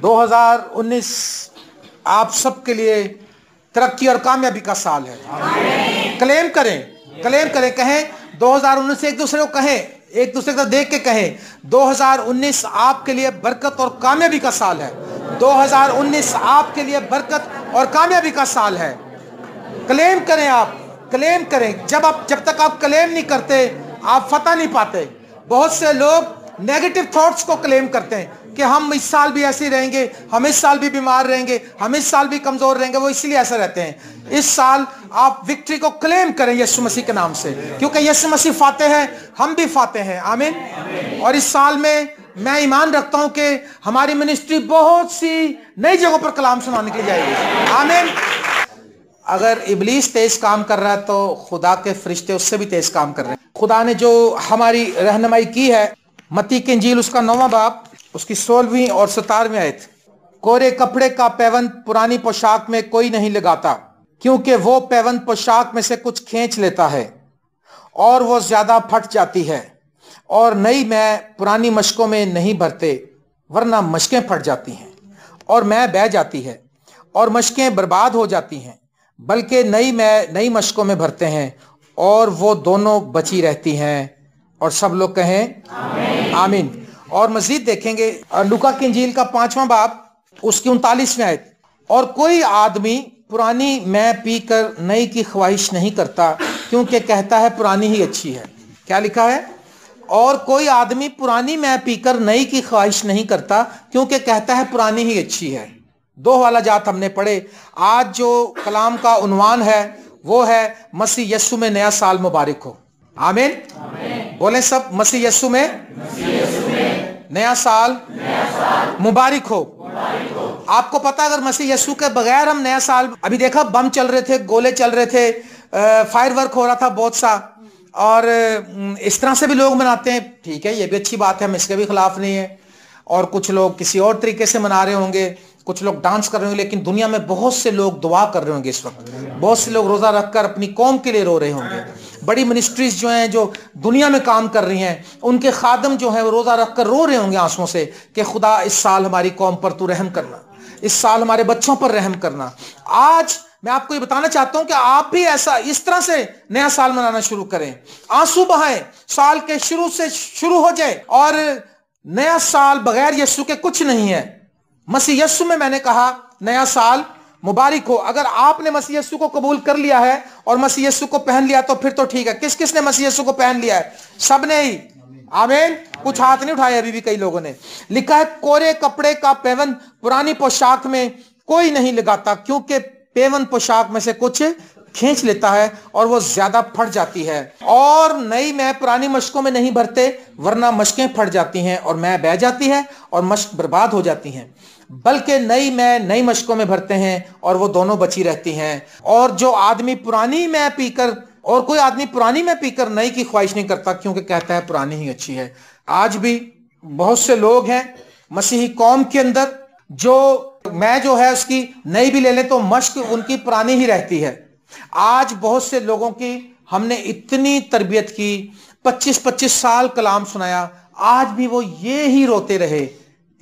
2019 आप सबके लिए तरक्की और कामयाबी का साल है। क्लेम करें, क्लेम करें, कहें 2019 से एक दूसरे को कहें, एक दूसरे को देख के कहें 2019 आपके लिए बरकत और कामयाबी का साल है। 2019 आपके लिए बरकत और कामयाबी का साल है। क्लेम करें, आप क्लेम करें। जब तक आप क्लेम नहीं करते आप फतह नहीं पाते। बहुत से लोग नेगेटिव थॉट्स को क्लेम करते हैं कि हम इस साल भी ऐसे ही रहेंगे, हम इस साल भी बीमार रहेंगे, हम इस साल भी कमजोर रहेंगे, वो इसलिए ऐसे रहते हैं। इस साल आप विक्ट्री को क्लेम करें यीशु मसीह के नाम से, क्योंकि यीशु मसीह फाते हैं, हम भी फाते हैं। आमीन। और इस साल में मैं ईमान रखता हूं कि हमारी मिनिस्ट्री बहुत सी नई जगहों पर कलाम सुनाने के लिए जाएगी। आमीन। अगर इब्लीस तेज काम कर रहा है तो खुदा के फरिश्ते उससे भी तेज काम कर रहे हैं। खुदा ने जो हमारी रहनुमाई की है, मत्ती की इंजील उसका 9वां बाब उसकी 16वीं और 17वीं आयत, कोरे कपड़े का पैबंद पुरानी पोशाक में कोई नहीं लगाता, क्योंकि वो पैबंद पोशाक में से कुछ खींच लेता है और वो ज्यादा फट जाती है, और नई मैं पुरानी मशकों में नहीं भरते, वरना मशकें फट जाती हैं और मैं बह जाती है और मशकें बर्बाद हो जाती हैं, बल्कि नई मैं नई मशकों में भरते हैं और वो दोनों बची रहती हैं। और सब लोग कहें आमीन। और मजीद देखेंगे लूका की इंजील का 5वां बाब उसकी 39वीं आयत, और कोई आदमी पुरानी मैं पीकर नई की ख्वाहिश नहीं करता, क्योंकि कहता है पुरानी ही अच्छी है। क्या लिखा है? और कोई आदमी पुरानी मैं पीकर नई की ख्वाहिश नहीं करता, क्योंकि कहता है पुरानी ही अच्छी है। 2 वाला जात हमने पढ़े। आज जो कलाम का उन्वान है वो है मसीह यस्सु में नया साल मुबारक हो। आमीन। बोले सब, मसीह यस्सु में नया साल मुबारक हो। आपको पता है अगर मसीह यस्सु के बगैर हम नया साल, अभी देखा बम चल रहे थे, गोले चल रहे थे, फायर वर्क हो रहा था बहुत सा, और इस तरह से भी लोग मनाते हैं। ठीक है, ये भी अच्छी बात है, हम इसके भी खिलाफ नहीं है। और कुछ लोग किसी और तरीके से मना रहे होंगे, कुछ लोग डांस कर रहे होंगे, लेकिन दुनिया में बहुत से लोग दुआ कर रहे होंगे इस वक्त। बहुत से लोग रोजा रखकर अपनी कौम के लिए रो रहे होंगे। बड़ी मिनिस्ट्रीज जो हैं, जो दुनिया में काम कर रही हैं, उनके खादम जो हैं वो रोजा रखकर रो रहे होंगे आंसुओं से कि खुदा इस साल हमारी कौम पर तू रहम करना, इस साल हमारे बच्चों पर रहम करना। आज मैं आपको ये बताना चाहता हूं कि आप भी ऐसा इस तरह से नया साल मनाना शुरू करें। आंसू बहाएं, साल के शुरू से शुरू हो जाए। और नया साल बगैर यीशु के कुछ नहीं है। मसीह यीशु में मैंने कहा नया साल मुबारक हो। अगर आपने मसीह यीशु को कबूल कर लिया है और मसीह यीशु को पहन लिया तो फिर तो ठीक है। किस किस ने मसीह यीशु को पहन लिया है? सबने ही। आमीन। कुछ हाथ नहीं उठाए अभी भी कई लोगों ने। लिखा है कोरे कपड़े का पैबंद पुरानी पोशाक में कोई नहीं लगाता, क्योंकि पैबंद पोशाक में से कुछ खींच लेता है और वो ज्यादा फट जाती है। और नई मैं पुरानी मशकों में नहीं भरते, वरना मशकें फट जाती हैं और मैं बह जाती है और मशक बर्बाद हो जाती हैं, बल्कि नई मैं नई मशकों में भरते हैं और वो दोनों बची रहती हैं। और जो आदमी पुरानी मैं पीकर, और कोई आदमी पुरानी मैं पीकर नई की ख्वाहिश नहीं करता, क्योंकि कहता है पुरानी ही अच्छी है। आज भी बहुत से लोग हैं मसीही कौम के अंदर जो मैं जो है उसकी नई भी ले ले तो मश्क उनकी पुरानी ही रहती है। आज बहुत से लोगों की हमने इतनी तरबियत की, 25-25 साल कलाम सुनाया, आज भी वो ये ही रोते रहे।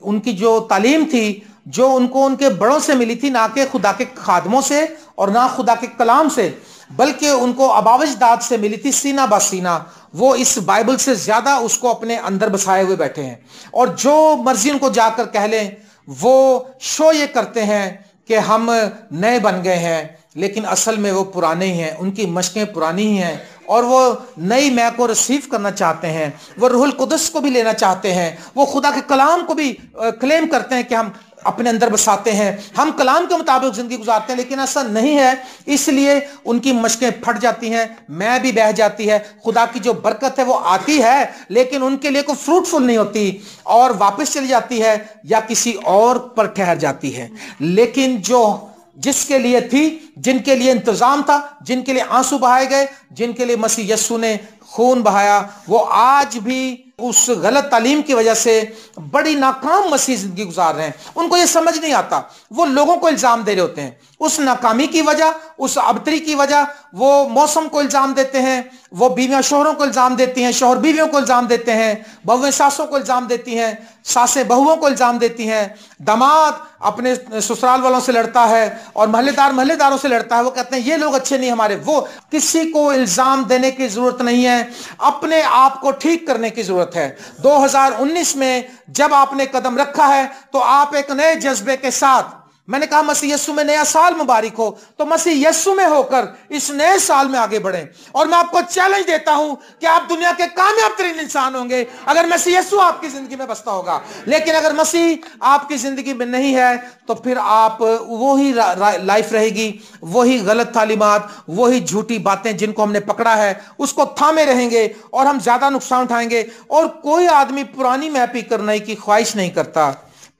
उनकी जो तालीम थी, जो उनको उनके बड़ों से मिली थी, ना कि खुदा के खादमों से और ना खुदा के कलाम से, बल्कि उनको अबावजदाद से मिली थी, सीना बा सीना। वो इस बाइबल से ज्यादा उसको अपने अंदर बसाए हुए बैठे हैं। और जो मर्जी उनको जाकर कह लें, वो शो ये करते हैं कि हम नए बन गए हैं, लेकिन असल में वो पुराने ही हैं। उनकी मशकें पुरानी ही हैं और वो नई मैं को रिसीव करना चाहते हैं। वो रूहुल कुदस को भी लेना चाहते हैं। वो खुदा के कलाम को भी क्लेम करते हैं कि हम अपने अंदर बसाते हैं, हम कलाम के मुताबिक जिंदगी गुजारते हैं, लेकिन ऐसा नहीं है। इसलिए उनकी मशकें फट जाती हैं, मैं भी बह जाती है। खुदा की जो बरकत है वो आती है, लेकिन उनके लिए कोई फ्रूटफुल नहीं होती और वापस चली जाती है या किसी और पर ठहर जाती है। लेकिन जो जिसके लिए थी, जिनके लिए इंतजाम था, जिनके लिए आंसू बहाए गए, जिनके लिए मसीह यस्सु ने खून बहाया, वो आज भी उस गलत तालीम की वजह से बड़ी नाकाम मसीह जिंदगी गुजार रहे हैं। उनको ये समझ नहीं आता, वो लोगों को इल्जाम दे रहे होते हैं उस नाकामी की वजह, उस अबतरी की वजह। वो मौसम को इल्जाम देते हैं, वो बीवियां शोहरों को इल्जाम देती हैं, शोहर बीवियों को इल्जाम देते हैं, बहुएं सासों को इल्जाम देती हैं, सासें बहुओं को इल्जाम देती हैं, दामाद अपने ससुराल वालों से लड़ता है और महल्लेदार महल्लेदारों से लड़ता है। वो कहते हैं ये लोग अच्छे नहीं हमारे। वो किसी को इल्जाम देने की जरूरत नहीं है, अपने आप को ठीक करने की जरूरत है। 2019 में जब आपने कदम रखा है तो आप एक नए जज्बे के साथ, मैंने कहा मसीह यीशु में नया साल मुबारक हो, तो मसीह यीशु में होकर इस नए साल में आगे बढ़ें। और मैं आपको चैलेंज देता हूं कि आप दुनिया के कामयाब तरीन इंसान होंगे अगर मसीह यीशु आपकी जिंदगी में बसता होगा। लेकिन अगर मसीह आपकी जिंदगी में नहीं है तो फिर आप वही लाइफ रहेगी, वही गलत तालीमात, वही झूठी बातें जिनको हमने पकड़ा है उसको थामे रहेंगे और हम ज्यादा नुकसान उठाएंगे। और कोई आदमी पुरानी मैपी करने की ख्वाहिश नहीं करता,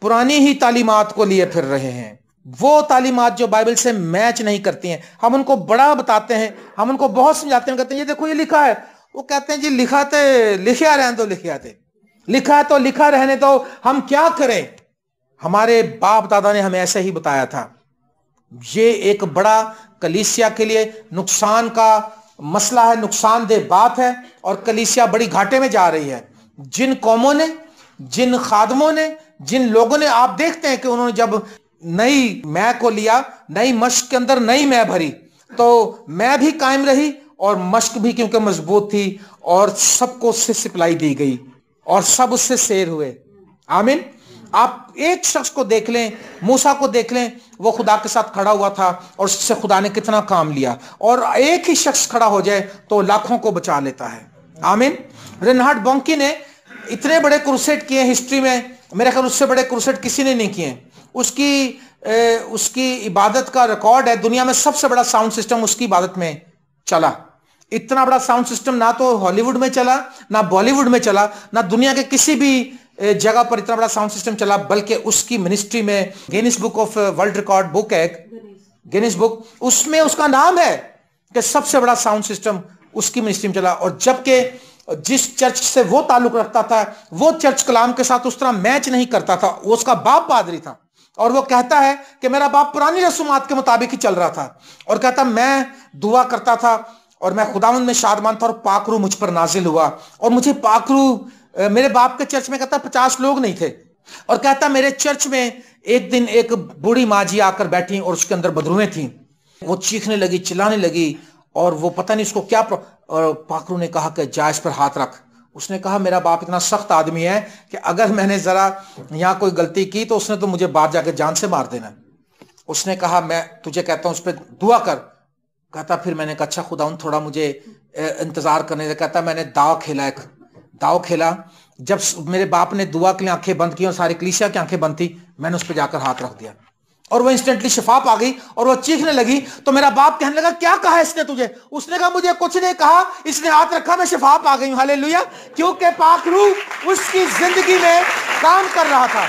पुरानी ही तालीमात को लिए फिर रहे हैं। वो तालीमात जो बाइबल से मैच नहीं करती हैं, हम उनको बड़ा बताते हैं, हम उनको बहुत समझाते हैं, कहते हैं ये देखो ये लिखा है। वो कहते हैं जी लिखा तो लिखा रहने दो, लिखा है तो लिखा रहने दो, हम क्या करें। हमारे बाप दादा ने हमें ऐसे ही बताया था। ये एक बड़ा कलीसिया के लिए नुकसान का मसला है, नुकसानदेह बात है और कलीसिया बड़ी घाटे में जा रही है। जिन कौमों ने, जिन खादमों ने, जिन लोगों ने, आप देखते हैं कि उन्होंने जब नई मैं को लिया, नई मश्क के अंदर नई मैं भरी, तो मैं भी कायम रही और मश्क भी क्योंकि मजबूत थी और सबको उससे सप्लाई दी गई और सब उससे शेर हुए। आमीन। आप एक शख्स को देख लें, मूसा को देख लें, वो खुदा के साथ खड़ा हुआ था और उससे खुदा ने कितना काम लिया। और एक ही शख्स खड़ा हो जाए तो लाखों को बचा लेता है। आमीन। रेनहार्ड बॉन्की ने इतने बड़े क्रूसेड किए हिस्ट्री में, मेरे ख्याल उससे बड़े क्रूसेड किसी ने नहीं किए। उसकी इबादत का रिकॉर्ड है, दुनिया में सबसे बड़ा साउंड सिस्टम उसकी इबादत में चला। इतना बड़ा साउंड सिस्टम ना तो हॉलीवुड में चला, ना बॉलीवुड में चला, ना दुनिया के किसी भी जगह पर इतना बड़ा साउंड सिस्टम चला, बल्कि उसकी मिनिस्ट्री में Guinness book of world record book है, गिनीज बुक, उसमें उसका नाम है कि सबसे बड़ा साउंड सिस्टम उसकी मिनिस्ट्री में चला। और जबकि जिस चर्च से वो ताल्लुक रखता था, वो चर्च कलाम के साथ उस तरह मैच नहीं करता था। वो उसका बाप पादरी था और वो कहता है कि मेरा बाप पुरानी रसूमात के मुताबिक ही चल रहा था और कहता मैं दुआ करता था और मैं खुदावंद में शादमान था और पाक रूह मुझ पर नाजिल हुआ। और मुझे पाक रूह, मेरे बाप के चर्च में कहता 50 लोग नहीं थे और कहता मेरे चर्च में एक दिन एक बूढ़ी माँ जी आकर बैठी और उसके अंदर बदरूएं थी। वो चीखने लगी, चिल्लाने लगी और वो पता नहीं उसको क्या और पाकरू ने कहा कि जा इस पर हाथ रख। उसने कहा मेरा बाप इतना सख्त आदमी है कि अगर मैंने जरा यहाँ कोई गलती की तो उसने तो मुझे बाहर जाकर जान से मार देना। उसने कहा मैं तुझे कहता हूँ उस पर दुआ कर। कहता फिर मैंने कहा अच्छा खुदा थोड़ा मुझे इंतजार करने दे। कहता मैंने दाव खेला, एक दाव खेला। जब मेरे बाप ने दुआ के लिए आंखें बंद की और सारी कलीसिया की आंखें बंद थी, मैंने उस पर जाकर हाथ रख दिया और वो इंस्टेंटली शिफा पा गई और वो चीखने लगी। तो मेरा बाप कहने लगा क्या कहा इसने तुझे? उसने कहा मुझे कुछ नहीं कहा, इसने हाथ रखा, मैं शिफा पा गई हूं। हालेलुया। क्योंकि पाक रूह उसकी जिंदगी में काम कर रहा था।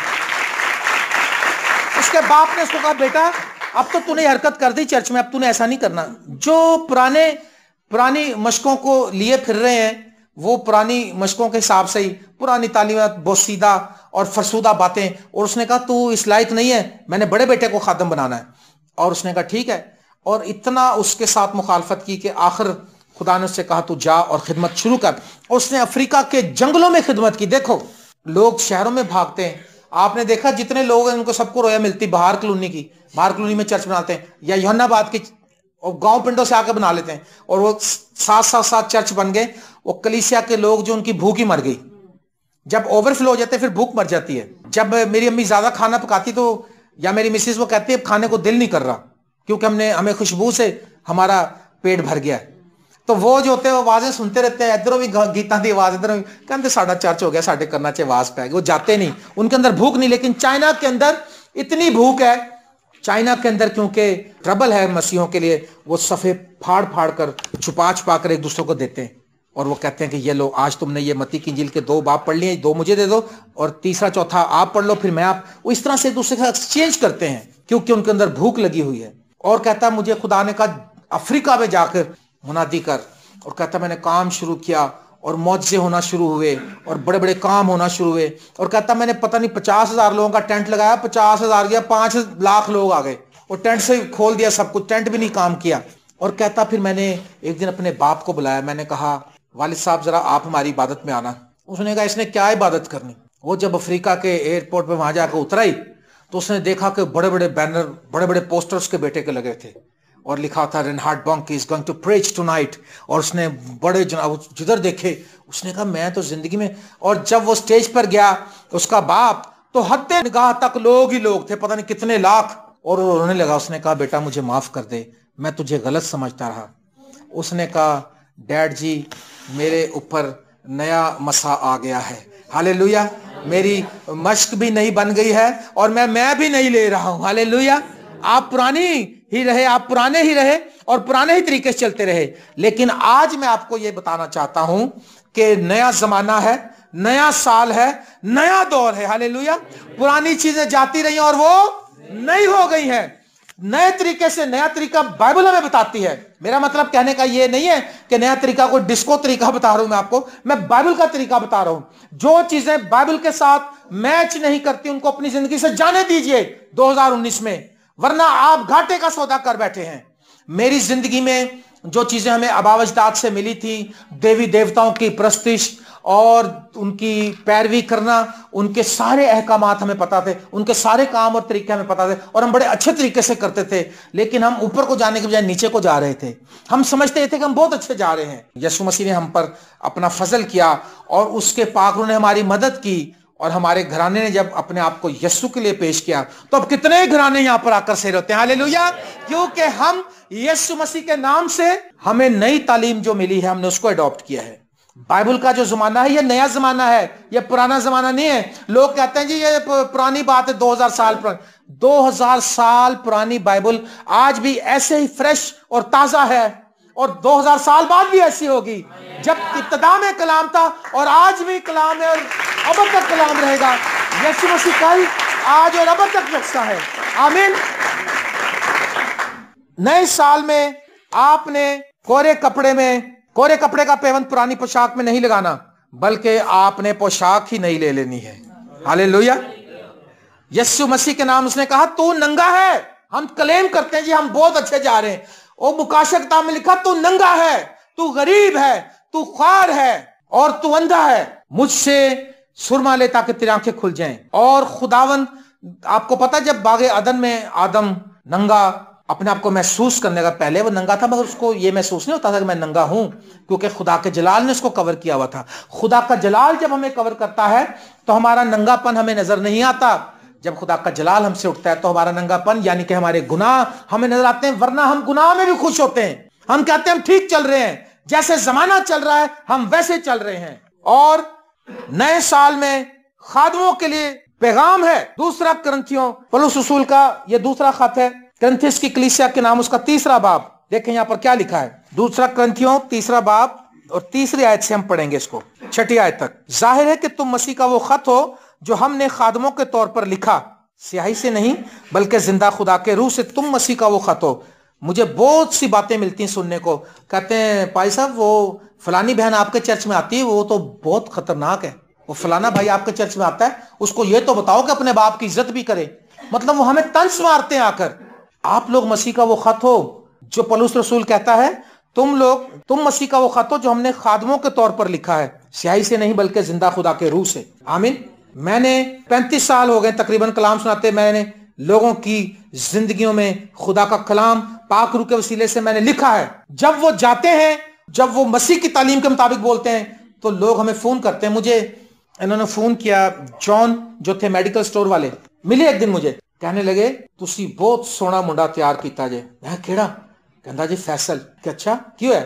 उसके बाप ने उसको कहा बेटा अब तो तूने हरकत कर दी चर्च में, अब तूने ऐसा नहीं करना। जो पुरानी मशकों को लिए फिर रहे हैं वो पुरानी मशकों के हिसाब से ही पुरानी तालीमात, बोसीदा और फरसूदा बातें। और उसने कहा तू इस लायक नहीं है, मैंने बड़े बेटे को खादम बनाना है। और उसने कहा ठीक है। और इतना उसके साथ मुखालफत की कि आखिर खुदा ने उससे कहा तू जा और खिदमत शुरू कर। और उसने अफ्रीका के जंगलों में खिदमत की। देखो लोग शहरों में भागते हैं, आपने देखा जितने लोग हैं उनको सबको रोया मिलती बाहर कॉलोनी की, बाहर कॉलोनी में चर्च बनाते हैं या यूहन्नाबाद की और गांव पिंडों से आकर बना लेते हैं और वो साथ चर्च बन गए। वो कलीसिया के लोग जो उनकी भूख ही मर गई। जब ओवरफ्लो हो जाते फिर भूख मर जाती है। जब मेरी अम्मी ज्यादा खाना पकाती तो या मेरी मिसेज वो कहती है खाने को दिल नहीं कर रहा क्योंकि हमें खुशबू से हमारा पेट भर गया है। तो वो जो होते हैं वो आवाजें सुनते रहते हैं, इधरों भी गीतां की आवाज, इधरों भी कहते साड़ा चर्च हो गया, साढ़े करना चाहिए आवाज पै गई। वो जाते नहीं, उनके अंदर भूख नहीं। लेकिन चाइना के अंदर इतनी भूख है, चाइना के अंदर क्योंकि ट्रबल है मसीहों के लिए, वो सफ़े फाड़ फाड़ कर छुपा कर एक दूसरे को देते हैं और वो कहते हैं कि ये लो आज तुमने ये मत्ती की इंजील के 2 बाब पढ़ लिए, 2 मुझे दे दो और तीसरा चौथा आप पढ़ लो, फिर मैं आप। वो इस तरह से एक दूसरे का एक्सचेंज करते हैं क्योंकि उनके अंदर भूख लगी हुई है। और कहता मुझे खुदा ने कहा अफ्रीका में जाकर मुनादी कर। और कहता मैंने काम शुरू किया और मौजे होना शुरू हुए और बड़े बड़े काम होना शुरू हुए। और कहता मैंने पता नहीं 50,000 लोगों का टेंट लगाया, 50,000 गया, 5 लाख लोग आ गए और टेंट से खोल दिया सब कुछ, टेंट भी नहीं काम किया। और कहता फिर मैंने एक दिन अपने बाप को बुलाया, मैंने कहा वालिद साहब जरा आप हमारी इबादत में आना। उसने कहा इसने क्या इबादत करनी। वो जब अफ्रीका के एयरपोर्ट पे वहां जाकर उतरा ही तो उसने देखा कि बड़े बड़े बैनर, बड़े बड़े पोस्टर्स के बेटे के लगे थे और लिखा था Reinhard Bonnke is going to preach tonight. और उसने बड़े जिधर देखे उसने कहा मैं तो जिंदगी में। और जब वो स्टेज पर गया उसका बाप तो हत्ते निगाह तक लोग ही लोग थे, पता नहीं कितने लाख। और वो रोने लगा। उसने कहा बेटा मुझे माफ कर दे, मैं तुझे गलत समझता रहा। उसने कहा डैड जी मेरे ऊपर नया मसा आ गया है, हालेलुया, मेरी मश्क भी नई बन गई है और मैं भी नहीं ले रहा हूं, हालेलुया। आप पुरानी ही रहे, आप पुराने ही रहे और पुराने ही तरीके से चलते रहे। लेकिन आज मैं आपको यह बताना चाहता हूं कि नया जमाना है, नया साल है, नया दौर है, हालेलुया। पुरानी चीजें जाती रही और वो नई हो गई है। नए तरीके से, नया तरीका बाइबल हमें बताती है। मेरा मतलब कहने का ये नहीं है कि नया तरीका कोई डिस्को तरीका बता रहा हूं मैं आपको, मैं बाइबल का तरीका बता रहा हूं। जो चीजें बाइबल के साथ मैच नहीं करती उनको अपनी जिंदगी से जाने दीजिए 2019 में, वरना आप घाटे का सौदा कर बैठे हैं। मेरी जिंदगी में जो चीजें हमें आबावजदाद से मिली थी, देवी देवताओं की प्रस्तिश और उनकी पैरवी करना, उनके सारे अहकामात हमें पता थे, उनके सारे काम और तरीके हमें पता थे और हम बड़े अच्छे तरीके से करते थे। लेकिन हम ऊपर को जाने के बजाय नीचे को जा रहे थे। हम समझते थे कि हम बहुत अच्छे जा रहे हैं। यीशु मसीह ने हम पर अपना फजल किया और उसके पाक रूह ने हमारी मदद की और हमारे घराने ने जब अपने आप को यीशु के लिए पेश किया तो अब कितने घराने यहां पर आकर सेर होते हैं, हालेलुया। क्योंकि हम यीशु मसीह के नाम से हमें नई तालीम जो मिली है हमने उसको अडॉप्ट किया है। बाइबल का जो जमाना है ये नया जमाना है, ये पुराना जमाना नहीं है। लोग कहते हैं जी ये पुरानी बात है, 2000 साल पुरानी। 2000 साल पुरानी बाइबल आज भी ऐसे ही फ्रेश और ताजा है और 2000 साल बाद भी ऐसी होगी। जब इब्तिदा में कलाम था और आज भी कलाम है और अब तक कलाम रहेगा। यीशु मसीह कल, आज और अब तक यकसा है, आमीन। नए साल में आपने कोरे कपड़े का पेवंद पुरानी पोशाक में नहीं लगाना, बल्कि आपने पोशाक ही नहीं ले लेनी है, हालेलुया। यीशु मसीह के नाम उसने कहा तू नंगा है। हम क्लेम करते हैं जी हम बहुत अच्छे जा रहे हैं। ओ मुकाशा किताब में लिखा तू नंगा है, तू गरीब है, तू ख्वार है और तू अंधा है। मुझसे सुरमा ले ताकि तेरी आंखें खुल जाएं। और खुदावन, आपको पता जब बागे अदन में आदम नंगा अपने आप को महसूस करने का, पहले वो नंगा था मगर उसको ये महसूस नहीं होता था कि मैं नंगा हूं, क्योंकि खुदा के जलाल ने उसको कवर किया हुआ था। खुदा का जलाल जब हमें कवर करता है तो हमारा नंगापन हमें नजर नहीं आता। जब खुदा का जलाल हमसे उठता है तो हमारा नंगापन यानी कि हमारे गुनाह हमें नजर आते हैं, वरना हम गुनाह में भी खुश होते हैं। हम कहते हैं हम ठीक चल रहे हैं, जैसे जमाना चल रहा है हम वैसे चल रहे हैं। और नए साल में खादमों के लिए पैगाम है। दूसरा करंथियों पौलुस रसूल का यह दूसरा खत है करंथियस की कलीसिया के नाम, उसका 3रा बाब। देखें यहां पर क्या लिखा है। दूसरा करंथियों 3रा बाब और 3री आयत से हम पढ़ेंगे इसको 6ठी आयत तक। जाहिर है कि तुम मसीह का वो खत हो जो हमने खादमों के तौर पर लिखा, स्याही से नहीं बल्कि जिंदा खुदा के रूह से। तुम मसीह का वो खत हो। मुझे बहुत सी बातें मिलती हैं सुनने को, कहते हैं भाई साहब वो फलानी बहन आपके चर्च में आती है, वो तो बहुत खतरनाक है। वो फलाना भाई आपके चर्च में आता है, उसको ये तो बताओ कि अपने बाप की इज्जत भी करे। मतलब वो हमें तंज मारते हैं आकर। आप लोग मसीह का वो खत हो जो पौलुस रसूल कहता है तुम मसीह का वो खत हो जो हमने खादमों के तौर पर लिखा है, स्याही से नहीं बल्कि जिंदा खुदा के रूह से। आमीन। मैंने 35 साल हो गए तकरीबन कलाम सुनाते। मैंने लोगों की जिंदगियों में खुदा का कलाम पाक रूह के वसीले से मैंने लिखा है। जब वो जाते हैं, जब वो मसीह की तालीम के मुताबिक बोलते हैं तो लोग हमें फोन करते हैं। मुझे इन्होंने फोन किया, जॉन जो थे मेडिकल स्टोर वाले, मिले एक दिन मुझे, कहने लगे तुसी बहुत सोहना मुंडा तैयार किया जे। मैं केड़ा? कहता जी फैसल। कि अच्छा क्यों है?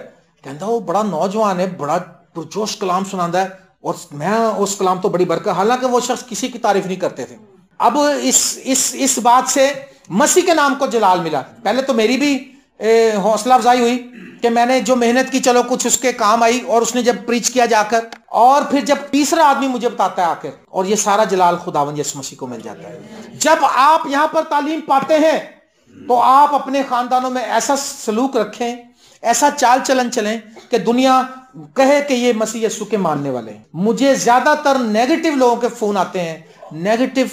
कहता वो बड़ा नौजवान है, बड़ा पुरजोश कलाम सुनाता है और मैं उस कलाम तो बड़ी बरकत। हालांकि वो शख्स किसी की तारीफ नहीं करते थे। अब इस बात से मसीह के नाम को जलाल मिला। पहले तो मेरी भी हौसला अफजाई हुई कि मैंने जो मेहनत की चलो कुछ उसके काम आई, और उसने जब प्रीच किया जाकर, और फिर जब तीसरा आदमी मुझे बताता है आकर, और ये सारा जलाल खुदावंद यीशु मसीह को मिल जाता है। जब आप यहां पर तालीम पाते हैं तो आप अपने खानदानों में ऐसा सलूक रखें, ऐसा चाल चलन चलें कि दुनिया कहे कि ये मसीह यीशु के मानने वाले हैं। मुझे ज्यादातर नेगेटिव लोगों के फोन आते हैं, नेगेटिव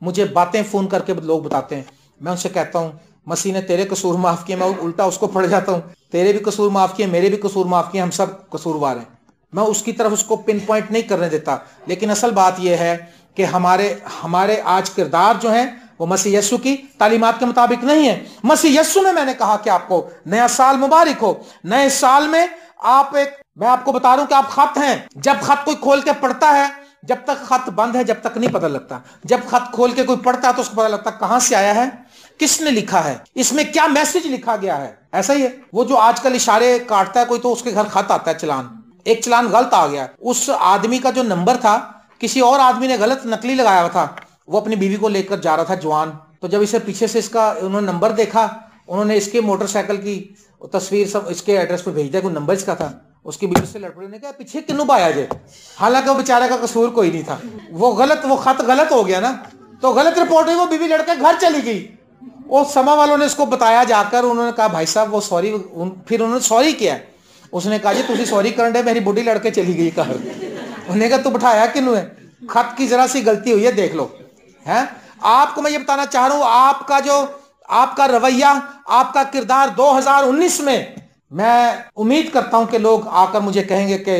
मुझे बातें फोन करके लोग बताते हैं। मैं उनसे कहता हूं मसीह ने तेरे कसूर माफ किए, मैं उल्टा उसको पढ़ जाता हूं, तेरे भी कसूर माफ किए, मेरे भी कसूर माफ किए, हम सब कसूरवार हैं। मैं उसकी तरफ उसको पिन पॉइंट नहीं करने देता। लेकिन असल बात यह है कि हमारे आज किरदार जो है वो मसीह यीशु की तालीमात के मुताबिक नहीं है। मसीह यीशु में मैंने कहा कि आपको नया साल मुबारक हो। नए साल में मैं आपको बता रहा हूं कि आप खत हैं। जब खत कोई खोल के पढ़ता है, जब तक खत बंद है जब तक नहीं पता लगता। जब खत खोल के कोई पढ़ता है तो उसको पता लगता कहां से आया है, किसने लिखा है, इसमें क्या मैसेज लिखा गया है। ऐसा ही है वो जो आजकल इशारे काटता है कोई, तो उसके घर खत आता है चलान, एक चलान गलत आ गया, उस आदमी का जो नंबर था किसी और आदमी ने गलत नकली लगाया हुआ था। वो अपनी बीवी को लेकर जा रहा था जवान, तो जब इसे पीछे से इसका उन्होंने नंबर देखा, उन्होंने इसके मोटरसाइकिल की तस्वीर सब इसके एड्रेस पे भेज दिया, कोई नंबर इसका था। उसकी बीवी से लड़पड़े ने कहा पीछे किन्नू पाया जे, हालांकि वो बेचारे का कसूर कोई नहीं था। वो खत गलत हो गया ना, तो गलत रिपोर्ट हुई, वो बीवी लड़के घर चली गई। वो समा वालों ने इसको बताया जाकर, उन्होंने कहा भाई साहब वो सॉरी, फिर उन्होंने सॉरी किया। उसने कहा जी तुसी सॉरी करने, मेरी बुढ़ी लड़के चली गई घर। उन्होंने कहा तू बिठाया किन्नू है, खत की जरा सी गलती हुई है देख लो। है आपको मैं ये बताना चाह रहा हूं, आपका रवैया, आपका किरदार 2019 में, मैं उम्मीद करता हूं कि लोग आकर मुझे कहेंगे कि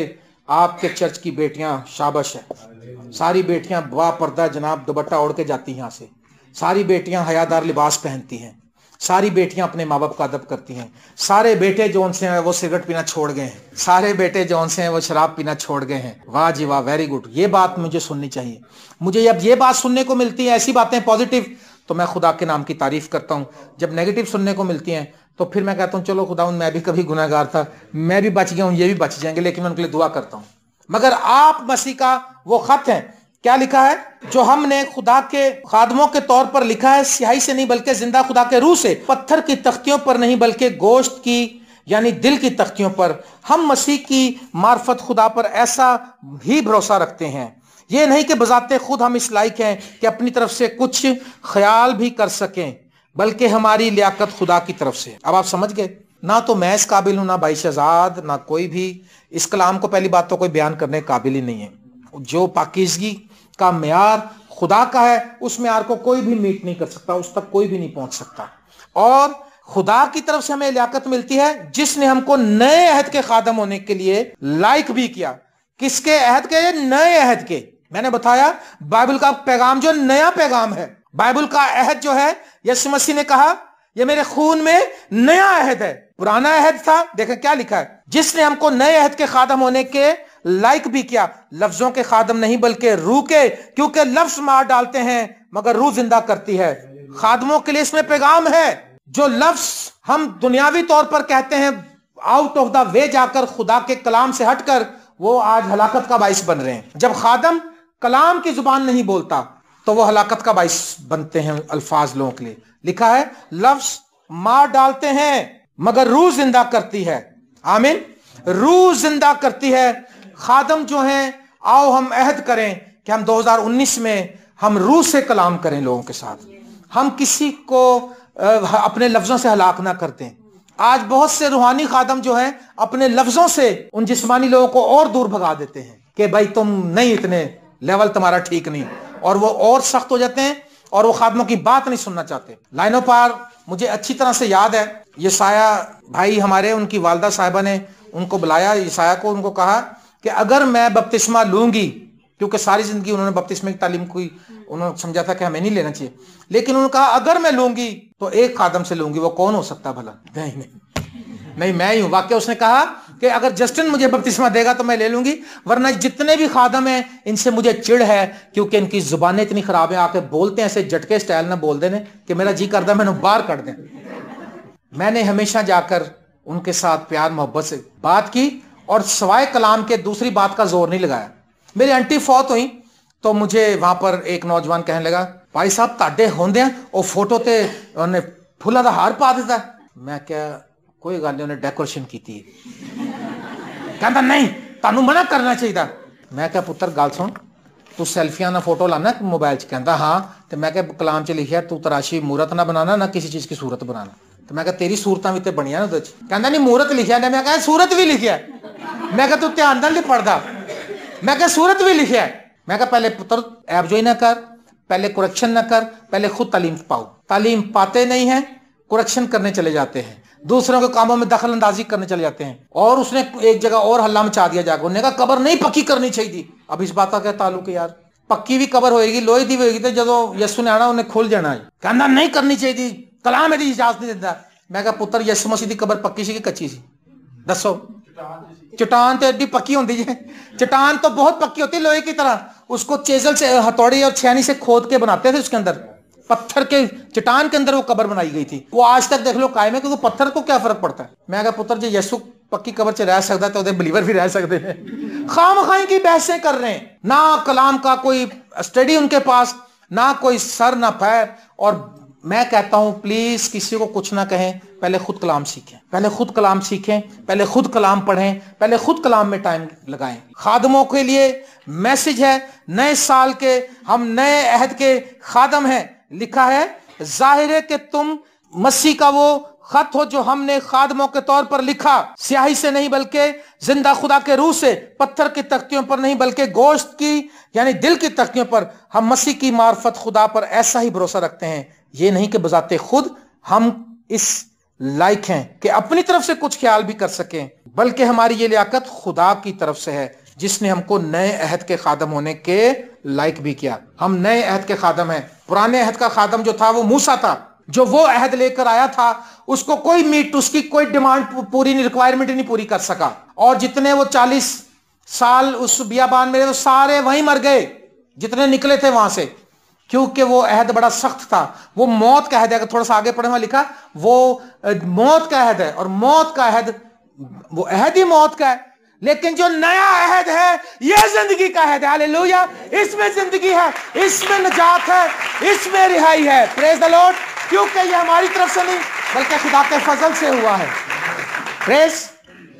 आपके चर्च की बेटियां शाबाश है, सारी बेटियां बा पर्दा जनाब दुपट्टा ओढ़ के जाती हैं यहाँ से, सारी बेटियां हयादार लिबास पहनती हैं, सारी बेटियां अपने माँ बाप का अदब करती हैं, सारे बेटे जौन से हैं वो सिगरेट पीना छोड़ गए हैं, सारे बेटे जौन से हैं वो शराब पीना छोड़ गए हैं। वाह जी वाह, वेरी गुड। ये बात मुझे सुननी चाहिए। मुझे जब ये बात सुनने को मिलती है, ऐसी बातें पॉजिटिव, तो मैं खुदा के नाम की तारीफ करता हूँ। जब नेगेटिव सुनने को मिलती हैं तो फिर मैं कहता हूँ चलो खुदावंद मैं भी कभी गुनहगार था, मैं भी बच गया हूँ, ये भी बच जाएंगे, लेकिन मैं उनके लिए दुआ करता हूँ। मगर आप मसीह का वो खत हैं, क्या लिखा है जो हमने खुदा के खादमों के तौर पर लिखा है, स्याही से नहीं बल्कि जिंदा खुदा के रूह से, पत्थर की तख्तियों पर नहीं बल्कि गोश्त की यानी दिल की तख्तियों पर। हम मसीह की मार्फत खुदा पर ऐसा ही भरोसा रखते हैं, ये नहीं कि बजाते खुद हम इस लायक हैं कि अपनी तरफ से कुछ ख्याल भी कर सकें, बल्कि हमारी लियाकत खुदा की तरफ से। अब आप समझ गए ना, तो मैं इस काबिल हूं, ना भाई शहजाद, ना कोई भी इस कलाम को पहली बात तो कोई बयान करने के काबिल ही नहीं है। जो पाकीज़गी का म्यार खुदा का है, उस म्यार को कोई भी मीट नहीं कर सकता, उस तक कोई भी नहीं पहुंच सकता। और खुदा की तरफ से हमें लियाकत मिलती है जिसने हमको नए अहद के खादम होने के लिए लायक भी किया। किसके अहद के? नए अहद के। मैंने बताया बाइबल का पैगाम जो नया पैगाम है, बाइबल का अहद जो है, यीशु मसीह ने कहा ये मेरे खून में नया अहद है। पुराना अहद था, देखें क्या लिखा है, जिसने हमको नए अहद के खादम होने के लायक भी किया, लफ्जों के खादम नहीं बल्कि रूह के, क्योंकि लफ्ज मार डालते हैं मगर रूह जिंदा करती है। खादमों के लिए इसमें पैगाम है। जो लफ्ज हम दुनियावी तौर पर कहते हैं, आउट ऑफ द वे जाकर खुदा के कलाम से हटकर, वो आज हलाकत का बाइस बन रहे हैं। जब खादम कलाम की जुबान नहीं बोलता तो वो हलाकत का बाइस बनते हैं अल्फाज लोगों के लिए। लिखा है लफ्ज मार डालते हैं मगर रूह जिंदा करती है। आमीन, रूह जिंदा करती है। खादम जो हैं, आओ हम अहद करें कि हम 2019 में हम रूह से कलाम करें लोगों के साथ, हम किसी को अपने लफ्जों से हलाक ना करते। आज बहुत से रूहानी खादम जो हैं अपने लफ्जों से उन जिस्मानी लोगों को और दूर भगा देते हैं कि भाई तुम नहीं, इतने लेवल तुम्हारा ठीक नहीं, और वो और सख्त हो जाते हैं और वो खादमों की बात नहीं सुनना चाहते। लाइनों पार मुझे अच्छी तरह से याद है, यसाया भाई हमारे, उनकी वालदा साहिबा ने उनको बुलाया, यसाया को, उनको कहा कि अगर मैं बपतिस्मा लूंगी, क्योंकि सारी जिंदगी उन्होंने बपतिस्मे की तालीम की, उन्होंने समझा था कि हमें नहीं लेना चाहिए, लेकिन उन्होंने कहा अगर मैं लूंगी तो एक खादम से लूंगी। वो कौन हो सकता भला? नहीं मैं ही हूं। वाकई उसने कहा कि अगर जस्टिन मुझे बपतिस्मा देगा तो मैं ले लूंगी, वरना जितने भी खादम हैं इनसे मुझे चिढ़ है, क्योंकि इनकी जुबानें इतनी खराब है, आके बोलते हैं ऐसे झटके स्टाइल ना बोल देने कि मेरा जी करता मैंने बाहर कर दें। मैंने हमेशा जाकर उनके साथ प्यार मोहब्बत से बात की और सवाए कलाम के दूसरी बात का जोर नहीं लगाया। मेरी आंटी फौत हुई तो मुझे वहां पर एक नौजवान कहने लगा, भाई साहब ताडे होंदे और फोटो ते उन्हें फुला दा हार पा देता। मैं क्या, कोई गल नहीं, उन्हें डेकोरेशन की थी। कहता नहीं तानू मना करना चाहिए। मैं क्या पुत्र गल सुन, तू सेल्फियां ना फोटो लाना मोबाइल च? कहता हाँ। तो मैं क्या कलाम च लिखा तू तराशी मूरत ना बनाना, ना किसी चीज की सूरत बनाना। तो मैं कहा तेरी सूरतां भी ते बनियां ने उहदे च। कहंदा नहीं मूरत लिखिया ने। मैं कहा सूरत भी लिखिया। मैं कहा तू ध्यान नाल नहीं पढ़दा। मैं कहा सूरत भी लिखिया। मैं कहा पहले पुत्र ऐबजोई ना कर, पहले कुरेक्शन ना कर, पहले खुद तालीम पाओ। तालीम पाते नहीं है, कुरेक्शन करने चले जाते हैं, दूसरों के कामों में दखल अंदाजी करने चले जाते हैं। और उसने एक जगह और हल्ला मचा दिया जाकर, उन्होंने कहा कबर नहीं पक्की करनी चाहिए। अब इस बात का क्या ताल्लुक है यार? पक्की भी कबर होएगी, लोहे दी होएगी, तो जो यसु ने आना उन्हें खुल जाना है। कहना नहीं करनी चाहिए, कलाम मेरी इजाजत नहीं देता। मैं कहा पुत्र यसु मसीह की कबर पक्की सी कि कच्ची सी? दसो। चट्टान तो एडी पक्की होती है, चट्टान तो बहुत पक्की होती है लोहे की तरह। उसको चेजल से, हथौड़ी और छेनी से खोद के बनाते थे, उसके अंदर पत्थर के चट्टान के अंदर वो कबर बनाई गई थी। वो आज तक देख लो कायम है, क्योंकि पत्थर को क्या फर्क पड़ता है। मैं कहा पुत्र जी यसु पक्की कबर से रह सकता है तो उधर बिलीवर भी रह सकते हैं। खामखाई की बहसें कर रहे हैं, ना कलाम का कोई स्टडी उनके पास, ना कोई सर ना पैर। और मैं कहता हूं प्लीज किसी को कुछ ना कहें, पहले खुद कलाम सीखें, पहले खुद कलाम सीखें, पहले खुद कलाम पढ़ें, पहले खुद कलाम में टाइम लगाएं। खादमों के लिए मैसेज है, नए साल के हम नए अहद के खादम हैं। लिखा है जाहिर है कि तुम मसीह का वो खत हो जो हमने खादमों के तौर पर लिखा, स्याही से नहीं बल्कि जिंदा खुदा के रूह से, पत्थर की तख्तियों पर नहीं बल्कि गोश्त की यानी दिल की तख्तियों पर। हम मसीह की मार्फत खुदा पर ऐसा ही भरोसा रखते हैं, ये नहीं कि बजाते खुद हम इस लायक हैं कि अपनी तरफ से कुछ ख्याल भी कर सकें, बल्कि हमारी ये लियाकत खुदा की तरफ से है जिसने हमको नए अहद के खादम होने के लायक भी किया। हम नए अहद के खादम हैं। पुराने अहद का खादम जो था वो मूसा था, जो वो अहद लेकर आया था, उसको कोई मीट, उसकी कोई डिमांड पूरी नहीं, रिक्वायरमेंट नहीं पूरी कर सका। और जितने वो 40 साल उस बियाबान में रहे तो सारे वहीं मर गए जितने निकले थे वहां से, क्योंकि वो अहद बड़ा सख्त था। वो मौत का अहद है। थोड़ा सा आगे पढ़े वहां लिखा वो मौत का अहद है, और मौत का अहद वो अहद ही मौत का है। लेकिन जो नया अहद है ये जिंदगी का अहद है। हालेलुया। इसमें जिंदगी है, इसमें निजात है, इसमें रिहाई है। Praise the Lord. क्योंकि ये हमारी तरफ से नहीं बल्कि खुदा के फजल से हुआ है। प्रेज,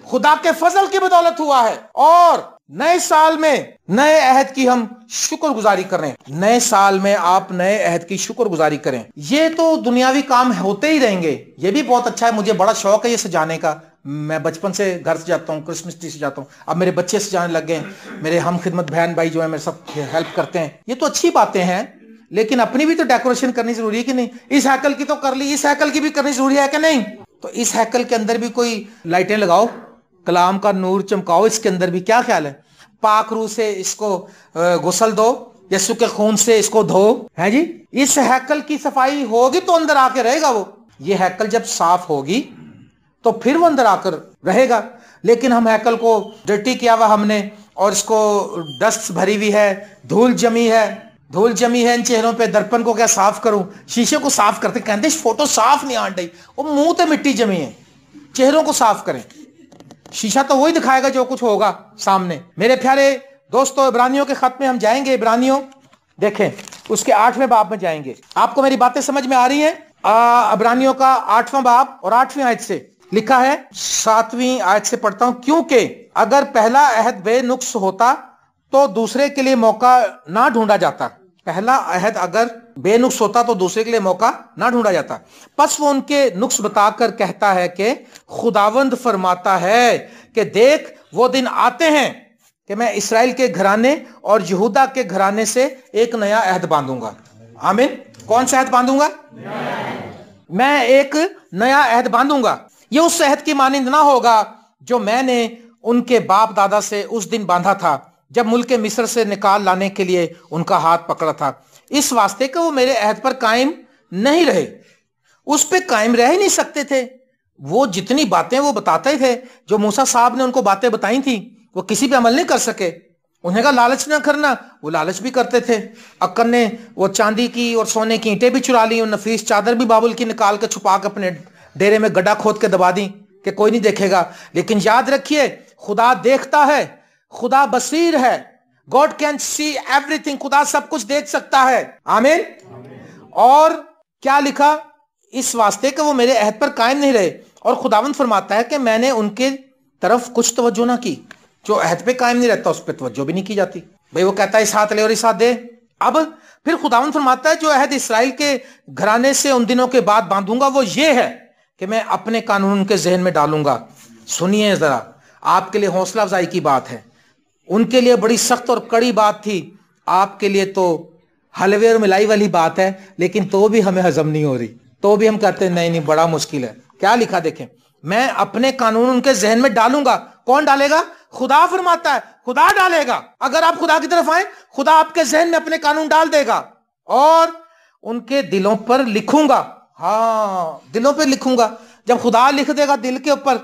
खुदा के फजल की बदौलत हुआ है। और नए साल में नए अहद की हम शुक्रगुजारी करें। नए साल में आप नए अहद की शुक्रगुजारी करें। ये तो दुनियावी काम होते ही रहेंगे, ये भी बहुत अच्छा है, मुझे बड़ा शौक है ये सजाने का। मैं बचपन से घर से जाता हूँ, क्रिसमस ट्री से जाता हूँ, अब मेरे बच्चे सजाने लग गए, मेरे हम खिदमत बहन भाई जो है मेरे सब हेल्प करते हैं। ये तो अच्छी बातें हैं, लेकिन अपनी भी तो डेकोरेशन करनी जरूरी है कि नहीं? इस हैकल की तो कर ली, इस हैकल की भी करनी जरूरी है कि नहीं? तो इस हैकल के अंदर भी कोई लाइटें लगाओ, कलाम का नूर चमकाओ इसके अंदर भी। क्या ख्याल है? पाक रूह से इसको गुसल दो, यीशु के खून से इसको धो, है जी। इस हैकल की सफाई होगी तो अंदर आके रहेगा वो। ये हैकल जब साफ होगी तो फिर वो अंदर आकर रहेगा। लेकिन हम हैकल को डर्टी किया हुआ हमने, और इसको डस्ट भरी हुई है, धूल जमी है, धूल जमी है इन चेहरों पे। दर्पण को क्या साफ करूं? शीशे को साफ करते कहते फोटो साफ नहीं आन रही, वो मुंह पे मिट्टी जमी है। चेहरों को साफ करें। शीशा तो वही दिखाएगा जो कुछ होगा सामने। मेरे प्यारे दोस्तों, इब्रानियों के खत में हम जाएंगे। इब्रानियों देखें, उसके 8वें बाब में जाएंगे। आपको मेरी बातें समझ में आ रही हैं? इब्रानियों का 8वां बाब और 8वीं आयत से लिखा है। 7वीं आयत से पढ़ता हूं। क्योंकि अगर पहला अहद बेनुक्स होता तो दूसरे के लिए मौका ना ढूंढा जाता। पहला अहद अगर बेनुक्स होता तो दूसरे के लिए मौका ना ढूंढा जाता। बस वो उनके नुक्स बताकर कहता है कि खुदावंद फरमाता है कि देख वो दिन आते हैं कि मैं इस्राएल के घराने और यहूदा के घराने से एक नया अहद बांधूंगा। आमीन। कौन सा अहद बांधूंगा? मैं एक नया अहद बांधूंगा। ये उस अहद की मानिंद ना होगा जो मैंने उनके बाप दादा से उस दिन बांधा था जब मुल्क मिस्र से निकाल लाने के लिए उनका हाथ पकड़ा था। इस वास्ते कि वो मेरे अहद पर कायम नहीं रहे। उस पे कायम रह ही नहीं सकते थे। वो जितनी बातें वो बताते थे, जो मूसा साहब ने उनको बातें बताई थी, वो किसी पे अमल नहीं कर सके। उन्हें कहा लालच ना करना, वो लालच भी करते थे। अक्कर ने वो चांदी की और सोने की ईंटें भी चुरा ली, और नफीस चादर भी बाबुल की निकाल के छुपा के अपने डेरे में गड्ढा खोद के दबा दी कि कोई नहीं देखेगा। लेकिन याद रखिए, खुदा देखता है, खुदा बसीर है। God can see everything. खुदा सब कुछ देख सकता है। आमीन। और क्या लिखा? इस वास्ते कि वो मेरे अहद पर कायम नहीं रहे। और खुदावंद फरमाता है कि मैंने उनके तरफ कुछ तवज्जो ना की। जो अहद पे कायम नहीं रहता उस पर तवज्जो भी नहीं की जाती। भाई वो कहता है इस हाथ ले और इस हाथ दे। अब फिर खुदावंद फरमाता है जो अहद इस्राएल के घराने से उन दिनों के बाद बांधूंगा वो ये है कि मैं अपने कानून उनके जहन में डालूंगा। सुनिए जरा, आपके लिए हौसला अफजाई की बात है। उनके लिए बड़ी सख्त और कड़ी बात थी, आपके लिए तो हलवे और मिलाई वाली बात है, लेकिन तो भी हमें हजम नहीं हो रही, तो भी हम कहते हैं नहीं नहीं बड़ा मुश्किल है। क्या लिखा देखें, मैं अपने कानून उनके जहन में डालूंगा। कौन डालेगा? खुदा फरमाता है, खुदा डालेगा। अगर आप खुदा की तरफ आए, खुदा आपके जहन में अपने कानून डाल देगा और उनके दिलों पर लिखूंगा। हाँ, दिलों पर लिखूंगा। जब खुदा लिख देगा दिल के ऊपर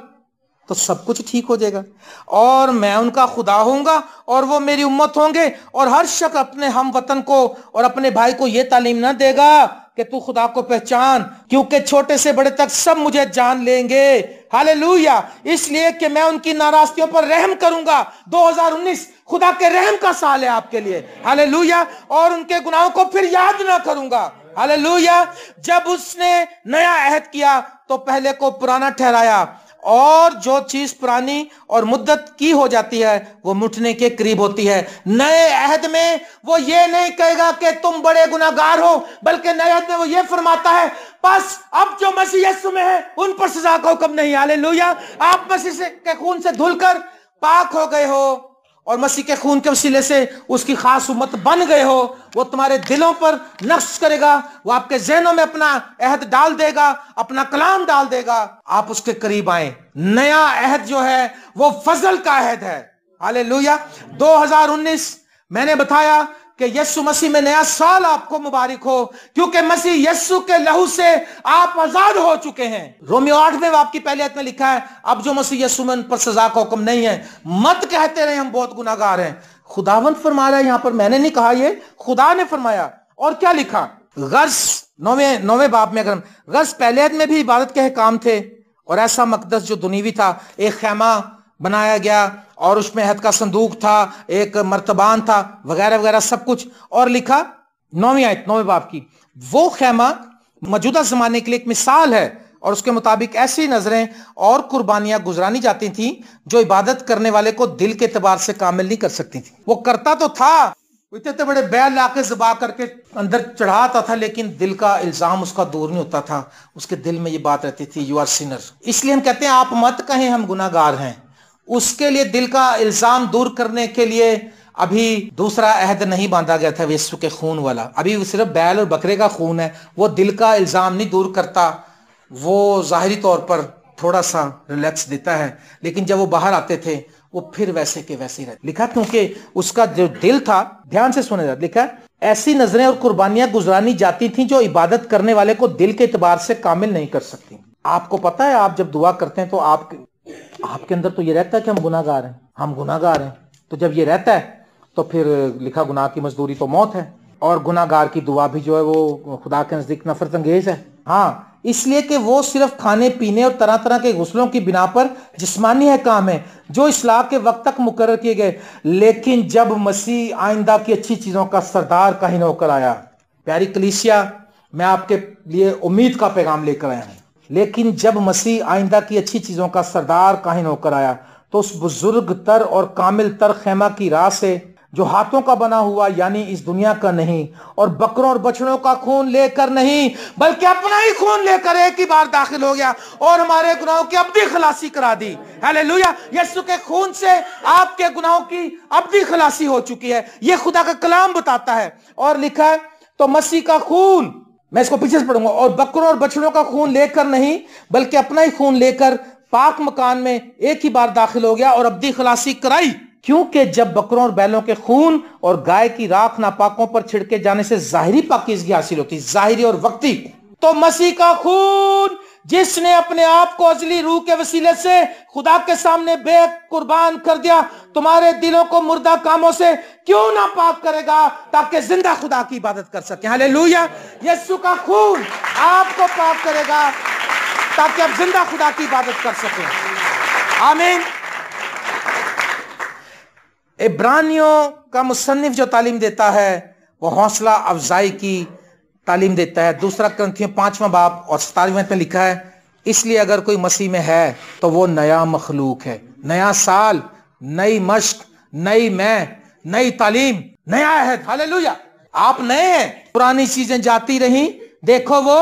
तो सब कुछ ठीक हो जाएगा। और मैं उनका खुदा होऊंगा और वो मेरी उम्मत होंगे। और हर शख्स अपने हम वतन को और अपने भाई को यह तालीम ना देगा कि तू खुदा को पहचान, क्योंकि छोटे से बड़े तक सब मुझे जान लेंगे। हालेलुया। इसलिए कि मैं उनकी नाराजगियों पर रहम करूंगा। 2019 खुदा के रहम का साल है आपके लिए। हालेलुया। और उनके गुनाहों को फिर याद ना करूंगा। हालेलुया। जब उसने नया अहद किया तो पहले को पुराना ठहराया, और जो चीज पुरानी और मुद्दत की हो जाती है वो मिटने के करीब होती है। नए अहद में वो ये नहीं कहेगा कि तुम बड़े गुनाहगार हो, बल्कि नए अहद में वो ये फरमाता है बस अब जो मसीह यीशु में है उन पर सजा का हुक्म नहीं। हालेलुया। आप मसीह के खून से धुलकर पाक हो गए हो और मसीह के खून के वसीले से उसकी खास उम्मत बन गए हो। वो तुम्हारे दिलों पर नक्श करेगा, वो आपके जहनों में अपना अहद डाल देगा, अपना कलाम डाल देगा। आप उसके करीब आए। नया अहद जो है वो फजल का अहद है। हालेलुया। 2019 मैंने बताया कि यीशु मसीह में नया साल आपको मुबारक हो, क्योंकि मसीह यीशु के लहू से आप आजाद हो चुके हैं। रोमियो 8 में आपकी पहले आयत में लिखा है अब जो मसीह यीशु में उन पर सजा का हुक्म नहीं है। मत कहते रहे हम बहुत गुनाहगार हैं। खुदावंद फरमा रहा है यहां पर, मैंने नहीं कहा, ये खुदा ने फरमाया। और क्या लिखा? गर्ज 9वें बाब में, अगर गर्ज पहले आयत में भी इबादत के काम थे और ऐसा मकदस जो दुनियावी था, एक खैमा बनाया गया और उसमें अहद का संदूक था, एक मर्तबान था, वगैरह वगैरह सब कुछ। और लिखा 9वीं आयत 9वें बाब की, वो खैमा मौजूदा जमाने के लिए एक मिसाल है और उसके मुताबिक ऐसी नजरें और कुर्बानियां गुजरानी जाती थी जो इबादत करने वाले को दिल के एतबार से कामिल नहीं कर सकती थी। वो करता तो था, इतने बड़े बैल लाके ज़बा करके अंदर चढ़ाता था, लेकिन दिल का इल्जाम उसका दूर नहीं होता था। उसके दिल में ये बात रहती थी यू आर सिनर। इसलिए हम कहते हैं आप मत कहें हम गुनाहगार हैं। उसके लिए दिल का इल्जाम दूर करने के लिए अभी दूसरा अहद नहीं बांधा गया था यीशु के खून वाला। अभी सिर्फ बैल और बकरे का खून है, वो दिल का इल्जाम नहीं दूर करता। वो जाहिरी तौर पर थोड़ा सा रिलैक्स देता है, लेकिन जब वो बाहर आते थे वो फिर वैसे के वैसे ही रहते। लिखा क्योंकि उसका जो दिल था, ध्यान से सुने, लिखा ऐसी नजरें और कुर्बानियां गुजरानी जाती थी जो इबादत करने वाले को दिल के एतबार से कामिल नहीं कर सकती। आपको पता है आप जब दुआ करते हैं तो आपके अंदर तो ये रहता है कि हम गुनाहगार हैं, हम गुनाहगार हैं। तो जब ये रहता है तो फिर लिखा गुनाह की मजदूरी तो मौत है, और गुनाहगार की दुआ भी जो है वो खुदा के नजदीक नफरत अंगेज है। हाँ, इसलिए कि वो सिर्फ खाने पीने और तरह तरह के गुस्लों की बिना पर जिस्मानी है काम है जो इस्लाह के वक्त तक मुकर्रर किए गए। लेकिन जब मसीह आइंदा की अच्छी चीजों का सरदार काहिन होकर आया, प्यारी कलीसिया, मैं आपके लिए उम्मीद का पैगाम लेकर आया हूं। लेकिन जब मसीह आइंदा की अच्छी चीजों का सरदार काहिन होकर आया तो उस बुजुर्ग तर और कामिल तर खेमा की राह से जो हाथों का बना हुआ, यानी इस दुनिया का नहीं, और बकरों और बछड़ों का खून लेकर नहीं बल्कि अपना ही खून लेकर एक ही बार दाखिल हो गया और हमारे गुनाहों की अब्दी खलासी करा दी। हालेलुया। यीशु के खून से आपके गुनाहों की अब्दी खलासी हो चुकी है, यह खुदा का कलाम बताता है। और लिखा है तो मसीह का खून, मैं इसको पीछे से पढ़ूंगा, और बकरों और बछड़ों का खून लेकर नहीं बल्कि अपना ही खून लेकर पाक मकान में एक ही बार दाखिल हो गया और अब्दी खलासी कराई। क्योंकि जब बकरों और बैलों के खून और गाय की राख नापाकों पर छिड़के जाने से जाहिरी पाकीज़गी हासिल होती, जाहिरी और वक्ती, तो मसीह का खून जिसने अपने आप को अजली रूह के वसीले से खुदा के सामने बेकुर्बान कर दिया, तुम्हारे दिलों को मुर्दा कामों से क्यों ना पाक करेगा ताकि जिंदा खुदा की इबादत कर सके। हालेलुया। यीशु का खून आपको पाक करेगा ताकि आप जिंदा खुदा की इबादत कर सकें। आमीन। इब्रानियों का मुसन्निफ जो तालीम देता है वो हौसला अफजाई की तालीम देता है। 2 कुरिन्थियों 5वां बाब और 27वें में लिखा है, इसलिए अगर कोई मसीह में है तो वो नया मखलूक है। नया साल, नई मश्क, नई नई तालीम, नया अहद। हालेलुया। आप नए हैं, पुरानी चीजें जाती रही, देखो वो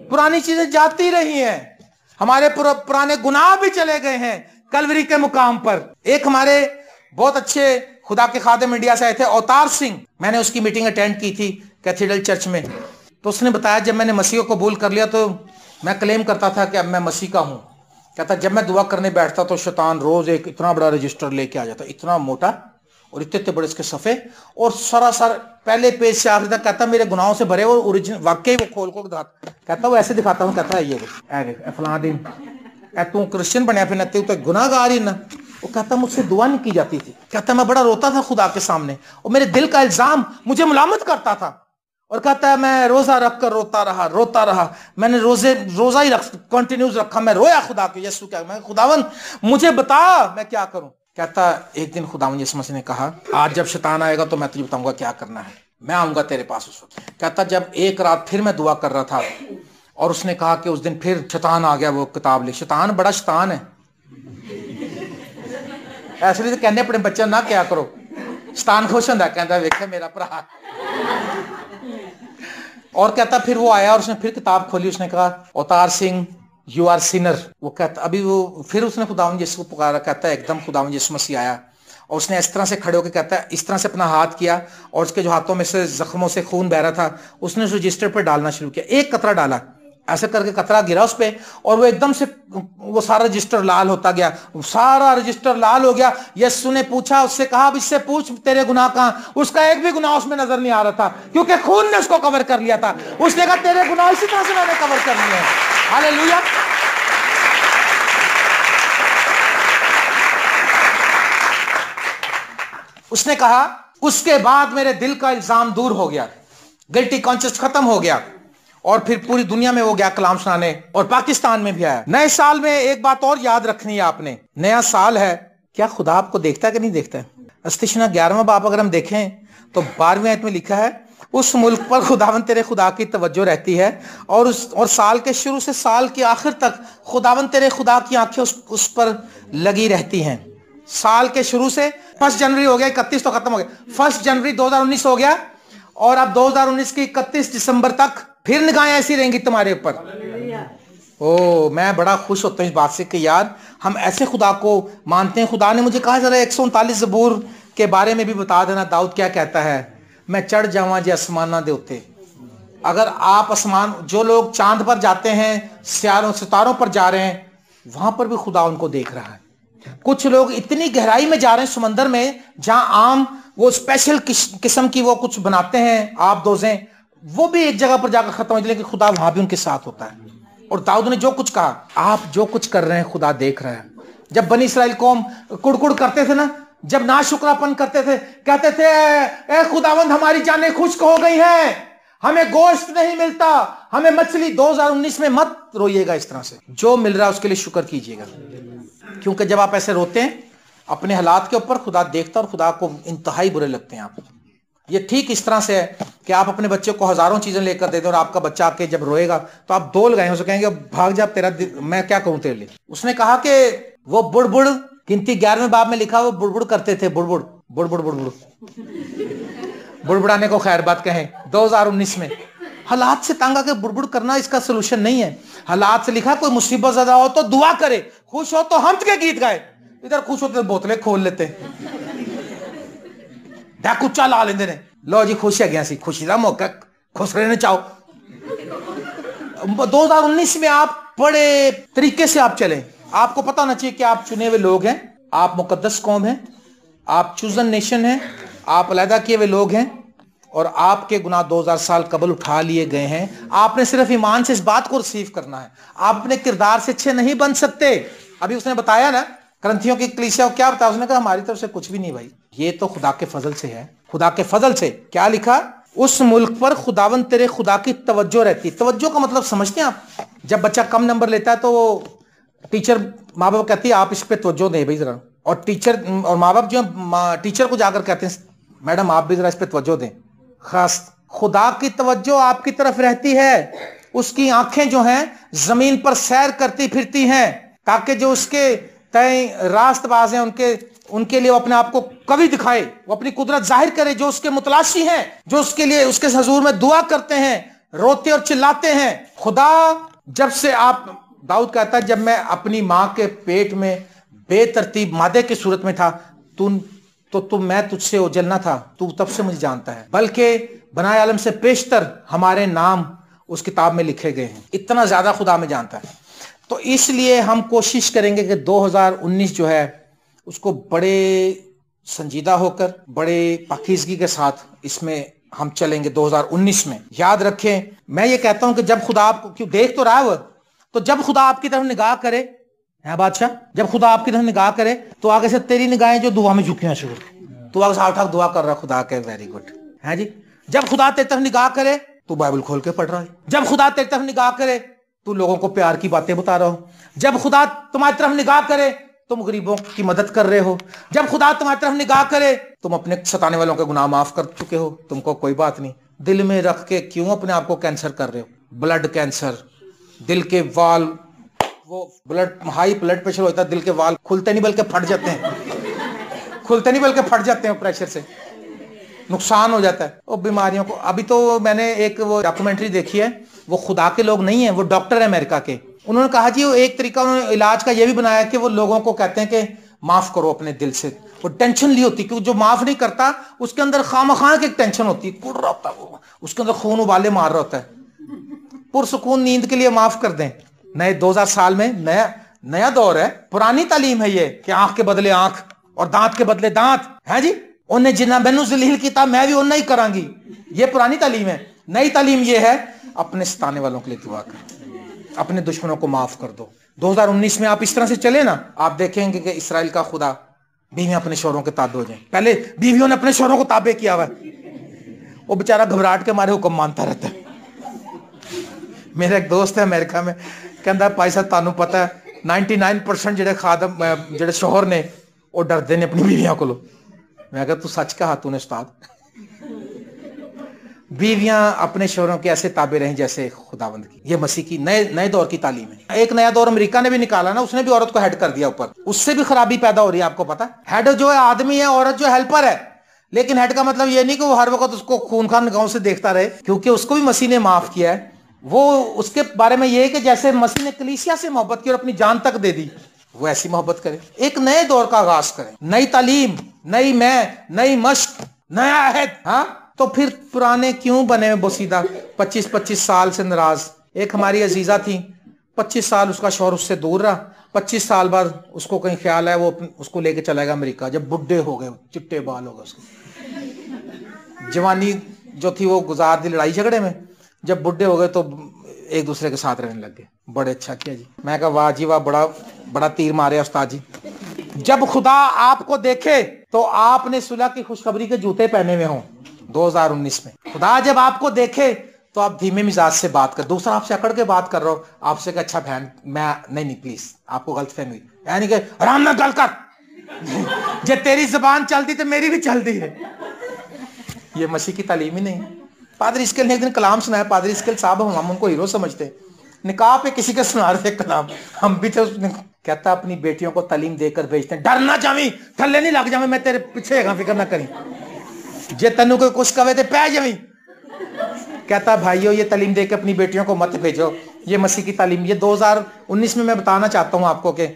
पुरानी चीजें जाती रही हैं, हमारे पुराने गुनाह भी चले गए हैं कलवरी के मुकाम पर। एक हमारे बहुत अच्छे खुदा के खादिम इंडिया से आए थे, अवतार सिंह, मैंने उसकी मीटिंग अटेंड की थी कैथेड्रल चर्च में। तो उसने बताया जब मैंने मसीह को कबूल कर लिया तो मैं क्लेम करता था कि अब मैं मसीह का हूं। कहता जब मैं दुआ करने बैठता तो शैतान रोज एक इतना बड़ा रजिस्टर लेके आ जाता, इतना मोटा और इतने इतने बड़े इसके सफ़े, और सरासर पहले पेज से आखिर तक कहता मेरे गुनाहों से भरे, वो ओरिजिनल वाकई वो खोल खोल दिखाता, कहता वो ऐसे दिखाता हूँ, कहता है ये फलां दिन तू क्रिश्चियन बनया फिर तू तो गुनाहगार ही ना। वो कहता मुझसे दुआ नहीं की जाती थी, कहता मैं बड़ा रोता था खुदा के सामने और मेरे दिल का इल्जाम मुझे मुलामत करता था। और कहता है मैं रोजा रख कर रोता रहा, मैंने रोजा ही कंटिन्यूस रखा, मैं रोया खुदा के, यीशु क्या मैं खुदावन मुझे बता मैं क्या करूं। कहता एक दिन खुदावन यीशु मसीह ने कहा आज जब शैतान आएगा तो मैं तुझे बताऊंगा क्या करना है, मैं आऊंगा तेरे पास उस वक्त। कहता जब एक रात फिर मैं दुआ कर रहा था और उसने कहा कि उस दिन फिर शैतान आ गया, वो किताब लिख, शैतान बड़ा शैतान है, ऐसे तो कहने अपने बच्चे ना क्या करो, शैतान खुश होता, कहता वेखे मेरा भरा। और कहता फिर वो आया और उसने फिर किताब खोली, उसने कहा Avtar Singh you are Sinner. वो कहता अभी वो फिर उसने खुदावंद यीशु को पुकारा, कहता है एकदम खुदावंद यीशु मसीह आया और उसने इस तरह से खड़े होकर कहता है इस तरह से अपना हाथ किया और उसके जो हाथों में से जख्मों से खून बह रहा था उसने उस रजिस्टर पर डालना शुरू किया, एक कतरा डाला, ऐसे करके कतरा गिरा उस पे और वो एकदम से वो सारा रजिस्टर लाल होता गया, सारा रजिस्टर लाल हो गया। यीशु ने पूछा उससे, कहा अब इससे पूछ तेरे गुनाह कहां, उसका एक भी गुनाह उसमें नजर नहीं आ रहा था क्योंकि खून ने उसको कवर कर लिया था। उसने कहा तेरे गुनाह इसी तरह से मैंने कवर कर लिए हैं। हालेलुया। उसने कहा उसके बाद मेरे दिल का इल्जाम दूर हो गया, गिल्टी कॉन्शियस खत्म हो गया और फिर पूरी दुनिया में वो गया कलाम सुनाने और पाकिस्तान में भी आया। नए साल में एक बात और याद रखनी है आपने, नया साल है, क्या खुदा आपको देखता है कि नहीं देखता है? अस्तिशना 11वां बाब अगर हम देखें तो 12वें आयत में लिखा है उस मुल्क पर खुदावन तेरे खुदा की तवज्जो रहती है और साल के शुरू से साल के आखिर तक खुदावन तेरे खुदा की आंखें उस पर लगी रहती हैं। साल के शुरू से 1 जनवरी हो गया, 31 तो खत्म हो गया, 1 जनवरी 2019 हो गया और अब 2019 की 31 दिसंबर तक फिर निगाहें ऐसी रहेंगी तुम्हारे ऊपर। ओ मैं बड़ा खुश होता हूँ इस बात से कि यार हम ऐसे खुदा को मानते हैं। खुदा ने मुझे कहा जरा 139 ज़बूर के बारे में भी बता देना, दाऊद क्या कहता है, मैं चढ़ जावा जे आसमाना दे उत्ते। अगर आप आसमान, जो लोग चांद पर जाते हैं, सितारों पर जा रहे हैं, वहां पर भी खुदा उनको देख रहा है। कुछ लोग इतनी गहराई में जा रहे हैं समंदर में जहां आम वो स्पेशल किस्म की वो कुछ बनाते हैं आप दोजें, वो भी एक जगह पर जाकर खत्म हो जाए, लेकिन खुदा वहां भी उनके साथ होता है। और दाऊद ने जो कुछ कहा, आप जो कुछ कर रहे हैं खुदा देख रहा है। जब बनी इस्राएल कौम कुड़कुड़ करते थे ना, जब नाशुक्रापन करते थे, कहते थे ए खुदावंद हमारी जानें खुश्क हो गई हैं, हमें गोश्त नहीं मिलता, हमें मछली। 2019 में मत रोइएगा इस तरह से, जो मिल रहा है उसके लिए शुक्र कीजिएगा, क्योंकि जब आप ऐसे रोते हैं अपने हालात के ऊपर, खुदा देखता और खुदा को इंतहाई बुरे लगते हैं आप। ये ठीक इस तरह से है कि आप अपने बच्चे को हजारों चीजें लेकर देते हैं और आपका बच्चा आके जब रोएगा तो आप दौड़ गए, उसे कहेंगे भाग जा, तेरा मैं क्या करूं तेरे लिए। उसने कहा कि वो बुड़बुड़, गिनती 11वें बाब में लिखा, वो बुड़बुड़ करते थे, बुड़बुड़ बुड़बुड़ बुड़बुड़ बुड़बुड़ाने को खैर बात कहें। 2019 में हालात से तंग आके बुड़बुड़ करना इसका सोल्यूशन नहीं है। हालात से लिखा कोई मुसीबत ज्यादा हो तो दुआ करे, खुश हो तो हमद के गीत गाए। इधर खुश होते तो बोतलें खोल लेते, कुच्चा ला लेंदे ने, लो जी खुश है गया सी, खुशी का मौका, खुश रहने चाहो। 2019 में आप बड़े तरीके से आप चलें। आपको पता होना चाहिए कि आप चुने हुए लोग हैं, आप मुकद्दस कौम हैं, आप चूजन नेशन हैं, आप अलहदा किए हुए लोग हैं और आपके गुनाह 2000 साल कबल उठा लिए गए हैं। आपने सिर्फ ईमान से इस बात को रिसीव करना है। आप अपने किरदार से अच्छे नहीं बन सकते। अभी उसने बताया ना करंथियों की कलीसिया को, क्या बताया उसने, कहा हमारी तरफ से कुछ भी नहीं भाई, ये तो खुदा के फजल से है। खुदा के फजल से क्या लिखा, उस मुल्क पर खुदावन तेरे खुदा की तवज्जो रहती। तवज्जो का मतलब समझते हैं आप? जब बच्चा कम नंबर लेता है तो टीचर, माँ बाप कहती है आप इस पे तवज्जो दें भाई जरा, और टीचर और माँ बाप जो टीचर को जाकर कहते हैं मैडम आप भी जरा इस पे तवज्जो दें। खास खुदा की तवज्जो आपकी तरफ रहती है। उसकी आंखें जो हैं जमीन पर सैर करती फिरती हैं ताकि जो उसके तय रास्तबाज हैं उनके लिए वो अपने आप को कवि दिखाए, वो अपनी कुदरत जाहिर करे। जो उसके मुतलाशी हैं, जो उसके लिए उसके हजूर में दुआ करते हैं, रोते और चिल्लाते हैं। खुदा जब से आप, दाऊद कहता है, जब मैं अपनी मां के पेट में बेतरतीब मादे की सूरत में था, मैं तुझसे ओझलना था, तू तब से मुझे जानता है, बल्कि बनाए आलम से पेशतर हमारे नाम उस किताब में लिखे गए हैं। इतना ज्यादा खुदा में जानता है। तो इसलिए हम कोशिश करेंगे कि 2019 जो है उसको बड़े संजीदा होकर, बड़े पाकीज़गी के साथ इसमें हम चलेंगे। 2019 में याद रखें, मैं ये कहता हूं कि जब खुदा आपको, क्यों देख तो रहा है वो, तो जब खुदा आपकी तरफ निगाह करे, है बादशाह, जब खुदा आपकी तरफ निगाह करे तो आगे से तेरी निगाहें जो दुआ में झुकियां शुरू, तू आगे से दुआ कर रहा खुदा के, वेरी गुड है जी। जब खुदा तेरी तरफ निगाह करे तू बाइबल खोल के पढ़ रहा है। जब खुदा तेरी तरफ निगाह करे तू लोगों को प्यार की बातें बता रहा हो। जब खुदा तुम्हारी तरफ निगाह करे तुम गरीबों की मदद कर रहे हो। जब खुदा तुम्हारी तरफ निगाह करे तुम अपने सताने वालों के गुनाह माफ कर चुके हो, तुमको कोई बात नहीं। दिल में रख के क्यों अपने आप को कैंसर कर रहे हो? ब्लड कैंसर, दिल के वाल, वो ब्लड, हाई ब्लड प्रेशर होता है, दिल के वाल खुलते नहीं बल्कि फट जाते हैं, खुलते नहीं बल्कि फट जाते हैं, प्रेशर से नुकसान हो जाता है। और बीमारियों को, अभी तो मैंने एक वो डॉक्यूमेंट्री देखी है, वो खुदा के लोग नहीं है, वो डॉक्टर है अमेरिका के। उन्होंने कहा जी, वो एक तरीका उन्होंने इलाज का ये भी बनाया कि वो लोगों को कहते हैं कि माफ करो अपने दिल से। वो टेंशन ली होती, क्योंकि जो माफ नहीं करता उसके अंदर खामखा की एक टेंशन होती है, कुड़ रहा होता है वो, उसके अंदर खून उबाले मार रहा होता है। पुरसुकून नींद के लिए माफ कर दें। नए 2000 साल में नया दौर है। पुरानी तालीम है ये कि आंख के बदले आंख और दांत के बदले दांत, है जी। उन्हें जिन्ना मैनू जलील किया मैं भी उन्ना ही करांगी, ये पुरानी तालीम है। नई तालीम ये है, अपने सताने वालों के लिए दुआ कर, अपने दुश्मनों को माफ कर दो। 2019 में आप इस तरह से चले ना, आप देखेंगे कि इसराइल का खुदा, बीवियां अपने शौहरों के ताबे हो जाएं। पहले बीवियों ने अपने शौहरों को ताबे किया हुआ है, वो बेचारा घबराहट के मारे हुक्म मानता रहता है। मेरा एक दोस्त है अमेरिका में, कहता भाई साहब तानू पता है 99% जेडे खादम जेडे शौहर ने वो डरते ने अपनी बीवियां को। मैं कहा तू सच कहा तूने उस्ताद। बीवियां अपने शौहरों के ऐसे ताबे रहें जैसे खुदावंद की। ये मसीह की नए दौर की तालीम है। एक नया दौर अमेरिका ने भी निकाला ना, उसने भी औरत को हेड कर दिया ऊपर, उससे भी खराबी पैदा हो रही है। आपको पता है, हेड जो है आदमी है, औरत जो हेल्पर है। लेकिन हेड का मतलब ये नहीं कि वो हर वक्त उसको खून खान निगाहों से देखता रहे, क्योंकि उसको भी मसीह ने माफ किया है। वो उसके बारे में ये है कि जैसे मसीह ने कलीसिया से मोहब्बत की और अपनी जान तक दे दी, वो ऐसी मोहब्बत करे। एक नए दौर का आगाज करें, नई तालीम, नई मश्क, नया अहद। हाँ, तो फिर पुराने क्यों बने बोसीदा? 25 साल से नाराज। एक हमारी अजीजा थी, 25 साल उसका शौहर उससे दूर रहा। 25 साल बाद उसको कहीं ख्याल है वो उसको लेके चला गया अमेरिका। जब बुढ़े हो गए, चिट्टे बाल हो गए, उसको जवानी जो थी वो गुजार दी लड़ाई झगड़े में। जब बुढ़े हो गए तो एक दूसरे के साथ रहने लग गए। बड़े अच्छा किया जी। मैं कहा वाह जी वाह, बड़ा तीर मारे उस्ताद जी। जब खुदा आपको देखे तो आपने सुलह की खुशखबरी के जूते पहने हुए हों 2019 में। खुदा जब आपको देखे तो आप धीमे मिजाज से बात कर। दूसरा आपसे अकड़ के बात कर रहा हो, आपसे कहा अच्छा बहन मैं नहीं प्लीज, आपको गलत फहमी हुई, यानी कि आराम ना गल कर। जे तेरी जबान चलती तो मेरी भी चलती है। ये मसीह की तालीम ही नहीं। पादरी इसके ने एक दिन कलाम सुनाया। पादरी इसके साहब हम उनको हीरो समझते हैं। निकाह पे किसी के सुना रहे थे कलाम, हम भी थे। उसने कहता अपनी बेटियों को तालीम देकर भेजते हैं, डर ना जावी, थल्ले नहीं लग जावे, मैं तेरे पीछे है, फिक्र ना करी, जे तनु को कुछ कवे ते पै जावी। कहता भाइयों ये तालीम देकर अपनी बेटियों को मत भेजो, ये मसीह की तालीम। ये 2019 में मैं बताना चाहता हूं आपको कि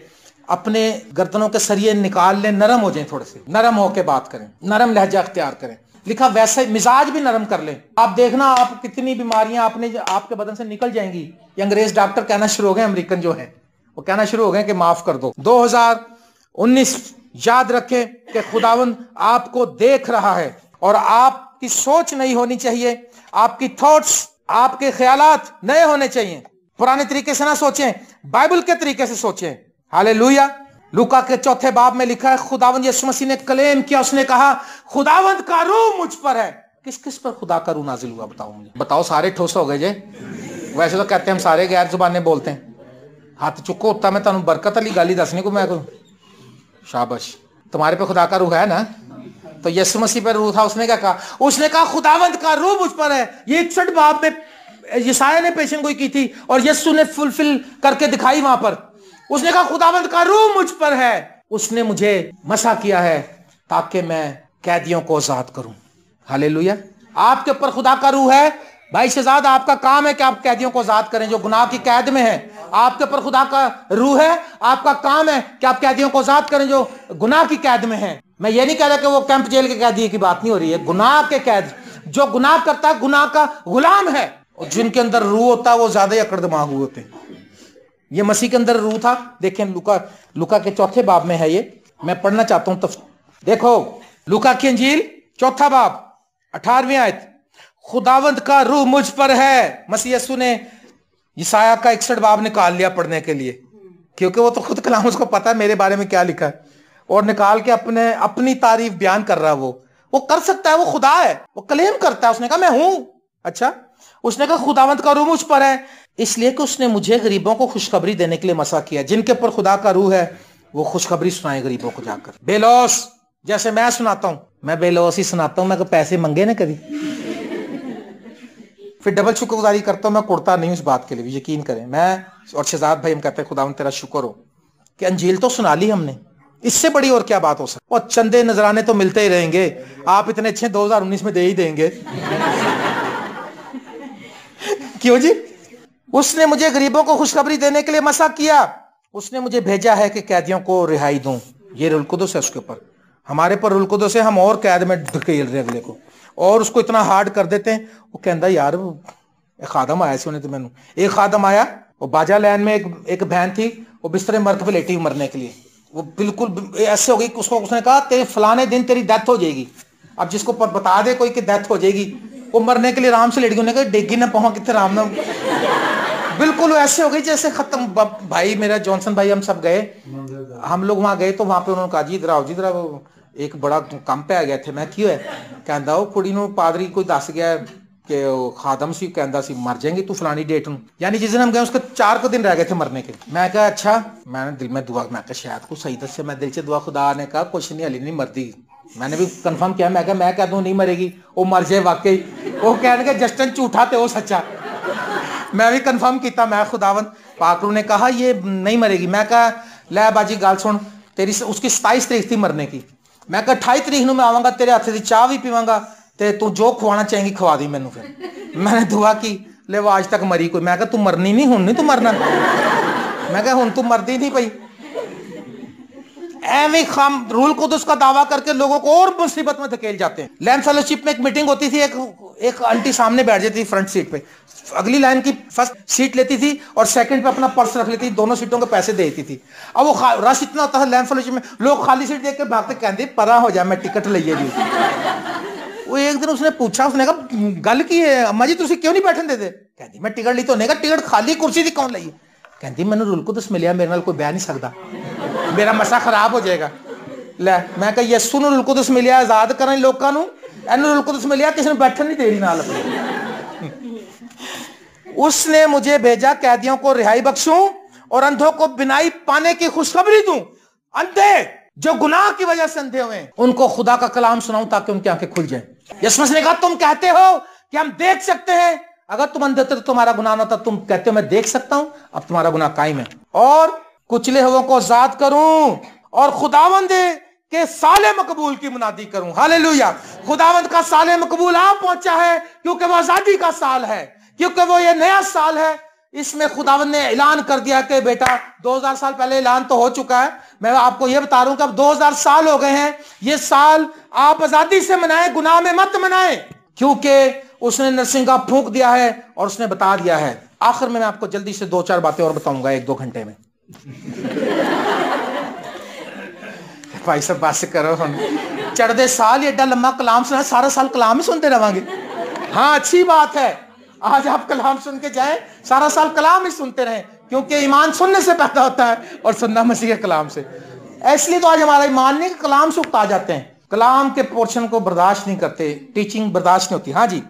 अपने गर्दनों के सरिये निकाल लें, नरम हो जाएं, थोड़े से नरम होकर बात करें, नरम लहजा अख्तियार करें। लिखा वैसे मिजाज भी नरम कर लें। आप देखना आप कितनी बीमारियां आपके बदन से निकल जाएंगी। ये अंग्रेज डॉक्टर कहना शुरू हो गए, अमेरिकन जो है वो कहना शुरू हो गए कि माफ कर दो। 2019 याद रखें कि खुदावंद आपको देख रहा है और आपकी सोच नहीं होनी चाहिए, आपकी थॉट्स, आपके ख्यालात नए होने चाहिए। पुराने तरीके से ना सोचें, बाइबल के तरीके से सोचें। हालेलुया। लूका के 4 बाब में लिखा है खुदावंद यीशु मसीह ने क्लेम किया, उसने कहा खुदावंद का रूह मुझ पर है। किस किस पर खुदा का रूह नाजिल हुआ बताओ मुझे, बताओ। सारे ठोस हो गए जे। वैसे तो कहते हैं हम सारे गैर जुबानें बोलते हैं। हाथ चुको होता मैं तुम बरकत वाली गाली दसने को मैं शाबाश। तुम्हारे पे खुदा का रूह है ना, तो यीशु मसीह पर रूह था। उसने क्या कहा? उसने कहा खुदावंद का रूह मुझ पर है। ये 61 बाब में यशायाह ने पेशन गोई की थी और यीशु ने फुलफिल करके दिखाई वहां पर। उसने कहा खुदावंद का रूह मुझ पर है, उसने मुझे मसा किया है ताकि मैं कैदियों को आजाद करूं। हालेलुया। आपके ऊपर खुदा का रूह है, भाई शहजाद, आपका काम है कि आप कैदियों को आजाद करें जो गुनाह की कैद में है। आपके ऊपर खुदा का रूह है, आपका काम है कि आप कैदियों को आजाद करें जो गुनाह की कैद में है। मैं ये नहीं कह रहा कि वो कैंप जेल के कैदी की बात नहीं हो रही है, गुनाह के कैद। जो गुनाह करता है गुनाह का गुलाम है, और जिनके अंदर रूह होता है वो ज्यादा अकड़ दिमाग हुए होते हैं। ये मसीह के अंदर रूह था। देखें लूका के 4 बाब में है ये, मैं पढ़ना चाहता हूं। देखो लूका की अंजील 4 बाब 18वीं आयत, खुदावंद का रूह मुझ पर है। मसीह यीशु ने यशायाह का 61 बाब निकाल लिया पढ़ने के लिए, क्योंकि वो तो खुद कलाम उसको पता है मेरे बारे में क्या लिखा है, और निकाल के अपनी तारीफ बयान कर रहा है। वो कर सकता है, वो खुदा है, वो क्लेम करता है। उसने कहा मैं हूं। अच्छा, उसने कहा खुदावंद का रूह मुझ पर है, इसलिए कि उसने मुझे गरीबों को खुशखबरी देने के लिए मसा किया। जिनके ऊपर खुदा का रूह है वो खुशखबरी सुनाए गरीबों को जाकर। बेलौस जैसे मैं सुनाता हूं, मैं बेलौस ही सुनाता हूं, मैं पैसे मंगे ना कभी, फिर डबल शुक्रगुजारी करता हूं। मैं कुड़ता नहीं इस बात के लिए भी, यकीन करें। मैं और शहजाद भाई हम कहते हैं खुदावंद तेरा शुक्र हो कि अंजील तो सुना ली हमने, इससे बड़ी और क्या बात हो सकती। और चंदे नजराने तो मिलते ही रहेंगे, आप इतने अच्छे 2019 में दे ही देंगे। क्यों जी? उसने मुझे गरीबों को खुशखबरी देने के लिए मसा किया, उसने मुझे भेजा है कि कैदियों को रिहाई दूं। ये रूल कुदस है उसके ऊपर, हमारे पर रूल कुदस है, हम और कैद में धकेल रहे अगले को, और उसको इतना हार्ड कर देते हैं। वो कहता यार एक खादम आया सी, तो मैंने एक खादम आया, वो बाजा लैन में एक बहन थी, वो बिस्तरे मर्द पे लेटी मरने के लिए, वो बिल्कुल ऐसे हो गई। उसने कहा तेरे फलाने दिन तेरी डेथ हो जाएगी। अब जिसको बता दे कोई कि डेथ हो जाएगी, वो मरने के लिए आराम से लेट गई। उन्होंने कहा डेगी ना पहुंच कितने आराम ना, बिल्कुल ऐसे हो गई जैसे खत्म। भाई मेरा जॉनसन भाई, हम सब गए, हम लोग वहां गए तो वहां पे उन्होंने कहा जी इधर आओ, जी इधर आओ, एक बड़ा काम पे आ गए थे। मैं क्यों है? कहता वो कुड़ी नूं पादरी कोई दस गया कि खादम सी, कहता सी मर जाएंगे तू फलानी डेट नूं, यानी जिस दिन हम गए उसके 4 दिन रह गए थे मरने के। मैं कहा अच्छा, मैंने दिल में दुआ, मैं कहा शायद कुछ सही दस से, मैं दिल से दुआ, खुदा ने कहा कुछ नहीं हली नहीं मरती। मैंने भी कंफर्म किया, मैं कह दूं नहीं मरेगी, वो मर जाए वाकई। वो कहने जस्टिन झूठा थे वो सच्चा। मैं भी कंफर्म किया, मैं खुदावंद पाकरू ने कहा ये नहीं मरेगी। मैं कहा लै बाजी गाल सुन, तेरी उसकी 27 तारीख थी मरने की। मैं कहा 28 तारीख में आवांगा, तेरे हाथ की चाह भी पीवांगा, ते तू जो खवाना चाहेगी खवा दी मैनू। फिर मैंने दुआ की, ले वो आज तक मरी कोई। मैं कहा तू मरनी नहीं, हुण नहीं तू मरना। मैं कहा हुण तू मरदी नहीं पई। एवं खाम रूल कुदस का दावा करके लोगों को और मुसीबत में धकेल जाते हैं। लैंड फेलोशिप में एक मीटिंग होती थी, एक आंटी सामने बैठ जाती थी फ्रंट सीट पे, अगली लाइन की फर्स्ट सीट लेती थी और सेकंड पे अपना पर्स रख लेती थी, दोनों सीटों के पैसे देती थी। अब वो रश इतना होता था लैंड फेलोशिप में, लोग खाली सीट देख के भागते, कहते परा हो जाए मैं टिकट लीए जी। वो एक दिन उसने पूछा, उसने कहा गल की है अम्मा जी तुसी क्यों नहीं बैठन देते? कहती मैं टिकट ली तो नहीं, टिकट खाली कुर्सी थी कौन ली? कहती मैंने रूल कुदस मिलिया, मेरे नाल कोई बह नहीं सकता, मेरा मसा खराब हो जाएगा। लै मैं कहा यस्सू नूं रूल कुदस मिलिया आजाद करन लोकां नूं, इहनूं रूल कुदस मिलिया किसी ने बैठन नहीं दे रही नाल अपने। उसने मुझे भेजा कैदियों को रिहाई बख्शूं और अंधों को बिनाई पाने की खुशखबरी दूं। अंधे जो गुनाह की वजह से अंधे हुए उनको खुदा का कलाम सुनाऊं ताकि उनकी आंखें खुल जाएं। यीशु मसीह ने कहा तुम कहते हो कि हम देख सकते हैं, अगर तुम अंधे तो तुम्हारा गुनाह ना था, तुम कहते हो मैं देख सकता हूं, अब तुम्हारा गुनाह कायम है। और कुचले हुओं को आजाद करूं और खुदावंद के साले मकबूल की मुनादी करूं। हालेलुया। खुदावंद का साले मकबूल आ पहुंचा है क्योंकि वो आजादी का साल है, क्योंकि वो ये नया साल है। इसमें खुदावंद ने ऐलान कर दिया कि बेटा 2000 साल पहले ऐलान तो हो चुका है, मैं आपको ये बता रहा हूं कि अब 2000 साल हो गए हैं। ये साल आप आजादी से मनाएं, गुनाह में मत मनाएं, क्योंकि उसने नरसिंगा फूंक दिया है और उसने बता दिया है। आखिर में मैं आपको जल्दी से 2-4 बातें और बताऊंगा 1-2 घंटे में। भाई सब बात करो, चढ़दे साल एडा लंबा कलाम सुना, सारा साल कलाम ही सुनते रहेंगे। हाँ अच्छी बात है, आज आप कलाम सुन के जाएं, सारा साल कलाम ही सुनते रहें, क्योंकि ईमान सुनने से पैदा होता है और सुनना मसीह के कलाम से। इसलिए तो आज हमारा ईमान नहीं, कलाम से उकता जाते हैं, कलाम के पोर्शन को बर्दाश्त नहीं करते, टीचिंग बर्दाश्त नहीं होती। हाँ जी,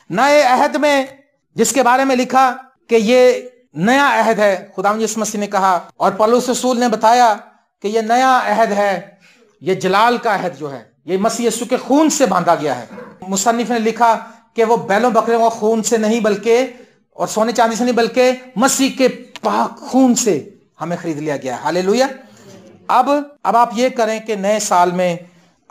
नए अहद में जिसके बारे में लिखा कि ये नया अहद है, खुदावंद यीशु मसीह ने कहा और पौलुस रसूल ने बताया कि ये नया अहद है, ये जलाल का अहद जो है ये मसीह यीशु के खून से बांधा गया है। मुसन्निफ ने लिखा कि वो बैलों बकरियों के खून से नहीं बल्कि और सोने चांदी से नहीं बल्कि मसीह के पाक खून से हमें खरीद लिया गया है। हालेलुया। अब आप ये करें कि नए साल में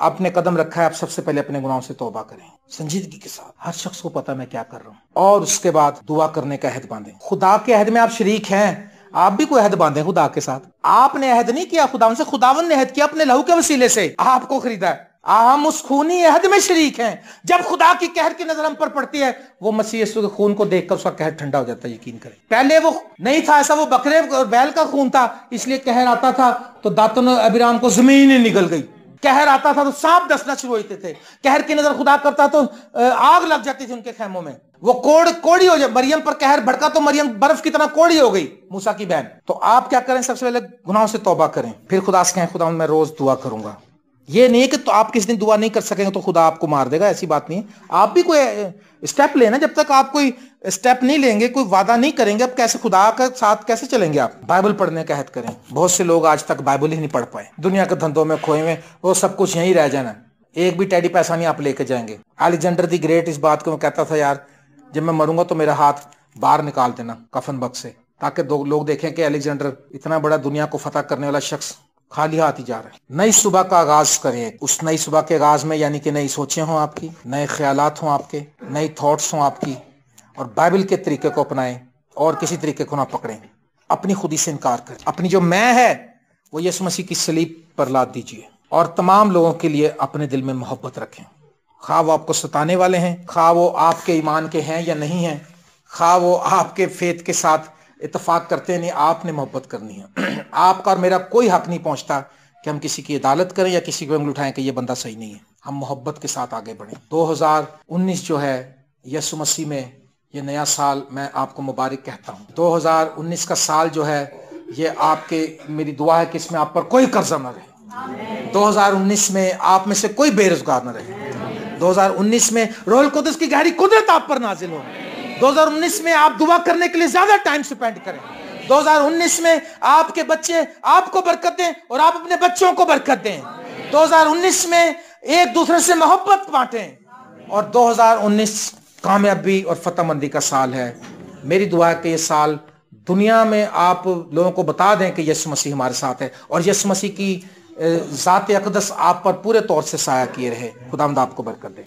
आपने कदम रखा है, आप सबसे पहले अपने गुनाहों से तौबा करें संजीदगी के साथ। हर शख्स को पता मैं क्या कर रहा हूं, और उसके बाद दुआ करने का अहद बांधें। खुदा के अहद में आप शरीक हैं, आप भी कोई अहद बांधें खुदा के साथ। आपने अहद नहीं किया खुदावन से, खुदावन ने अहद किया अपने लहू के वसीले से, आपको खरीदा है। हम उस खूनी अहद में शरीक हैं। जब खुदा की कहर की नजर हम पर पड़ती है, वो मसीह यीशु के खून को देखकर उसका कहर ठंडा हो जाता है। यकीन करें, पहले वो नहीं था ऐसा, वो बकरे और बैल का खून था, इसलिए कहर आता था तो दातुन अबीराम को जमीन ही निकल गई। कहर आता था तो सांप डसना शुरू होते थे। कहर की नजर खुदा करता तो आग लग जाती थी उनके खेमों में। वो कोड़ी हो जाए, मरियम पर कहर भड़का तो मरियम बर्फ की तरह कोड़ी हो गई, मूसा की बहन। तो आप क्या करें, सबसे पहले गुनाहों से तौबा करें, फिर खुदा से कहें खुदा मैं रोज दुआ करूंगा। ये नहीं कि तो आप किस दिन दुआ नहीं कर सकेंगे तो खुदा आपको मार देगा, ऐसी बात नहीं है। आप भी कोई स्टेप लेना, जब तक आप कोई स्टेप नहीं लेंगे, कोई वादा नहीं करेंगे, अब कैसे खुदा के साथ कैसे चलेंगे आप। बाइबल पढ़ने का अहद करें। बहुत से लोग आज तक बाइबल ही नहीं पढ़ पाए, दुनिया के धंधों में खोए हुए, वो सब कुछ यहीं रह जाना, एक भी टेडी पैसा नहीं आप लेके जाएंगे। अलेक्जेंडर द ग्रेट इस बात को मैं कहता था, यार जब मैं मरूंगा तो मेरा हाथ बाहर निकाल देना कफन बक्स से, ताकि लोग देखें कि अलेक्जेंडर इतना बड़ा दुनिया को फतह करने वाला शख्स खाली हाथ ही जा रहा है। नई सुबह का आगाज करें। उस नई सुबह के आगाज में यानी कि नई सोचें हों आपकी, नए ख्यालात हों आपके, नई थॉट्स हों आपकी, और बाइबल के तरीके को अपनाएं और किसी तरीके को ना पकड़ें। अपनी खुदी से इनकार करें। अपनी जो मैं है वो यीशु मसीह की सलीब पर लाद दीजिए, और तमाम लोगों के लिए अपने दिल में मोहब्बत रखें। खा वो आपको सताने वाले हैं, खा वो आपके ईमान के हैं या नहीं हैं, खा वो आपके फेथ के साथ इत्तेफाक करते हैं, नहीं, आपने मोहब्बत करनी है। आपका और मेरा कोई हक नहीं पहुंचता कि हम किसी की अदालत करें या किसी को उंगली उठाएं कि ये बंदा सही नहीं है। हम मोहब्बत के साथ आगे बढ़ें। 2019 जो है यीशु मसीह में ये नया साल मैं आपको मुबारक कहता हूँ। 2019 का साल जो है ये आपके, मेरी दुआ है कि इसमें आप पर कोई कर्जा न रहे। 2019 में आप में से कोई बेरोजगार न रहे। 2019 में रूहुल कुद्दुस की गहरी कुदरत आप पर नाजिल हो। 2019 में आप दुआ करने के लिए ज्यादा टाइम स्पेंड करें। 2019 में आपके बच्चे आपको बरकत दें और आप अपने बच्चों को बरकत दें। 2019 में एक दूसरे से मोहब्बत बांटें, और 2019 कामयाबी और फतहमंदी का साल है। मेरी दुआ है कि ये साल दुनिया में आप लोगों को बता दें कि यीशु मसीह हमारे साथ है, और यीशु मसीह की ज़ात अक़दस आप पर पूरे तौर से साया किए रहे। खुदावंद आपको बरकत दे।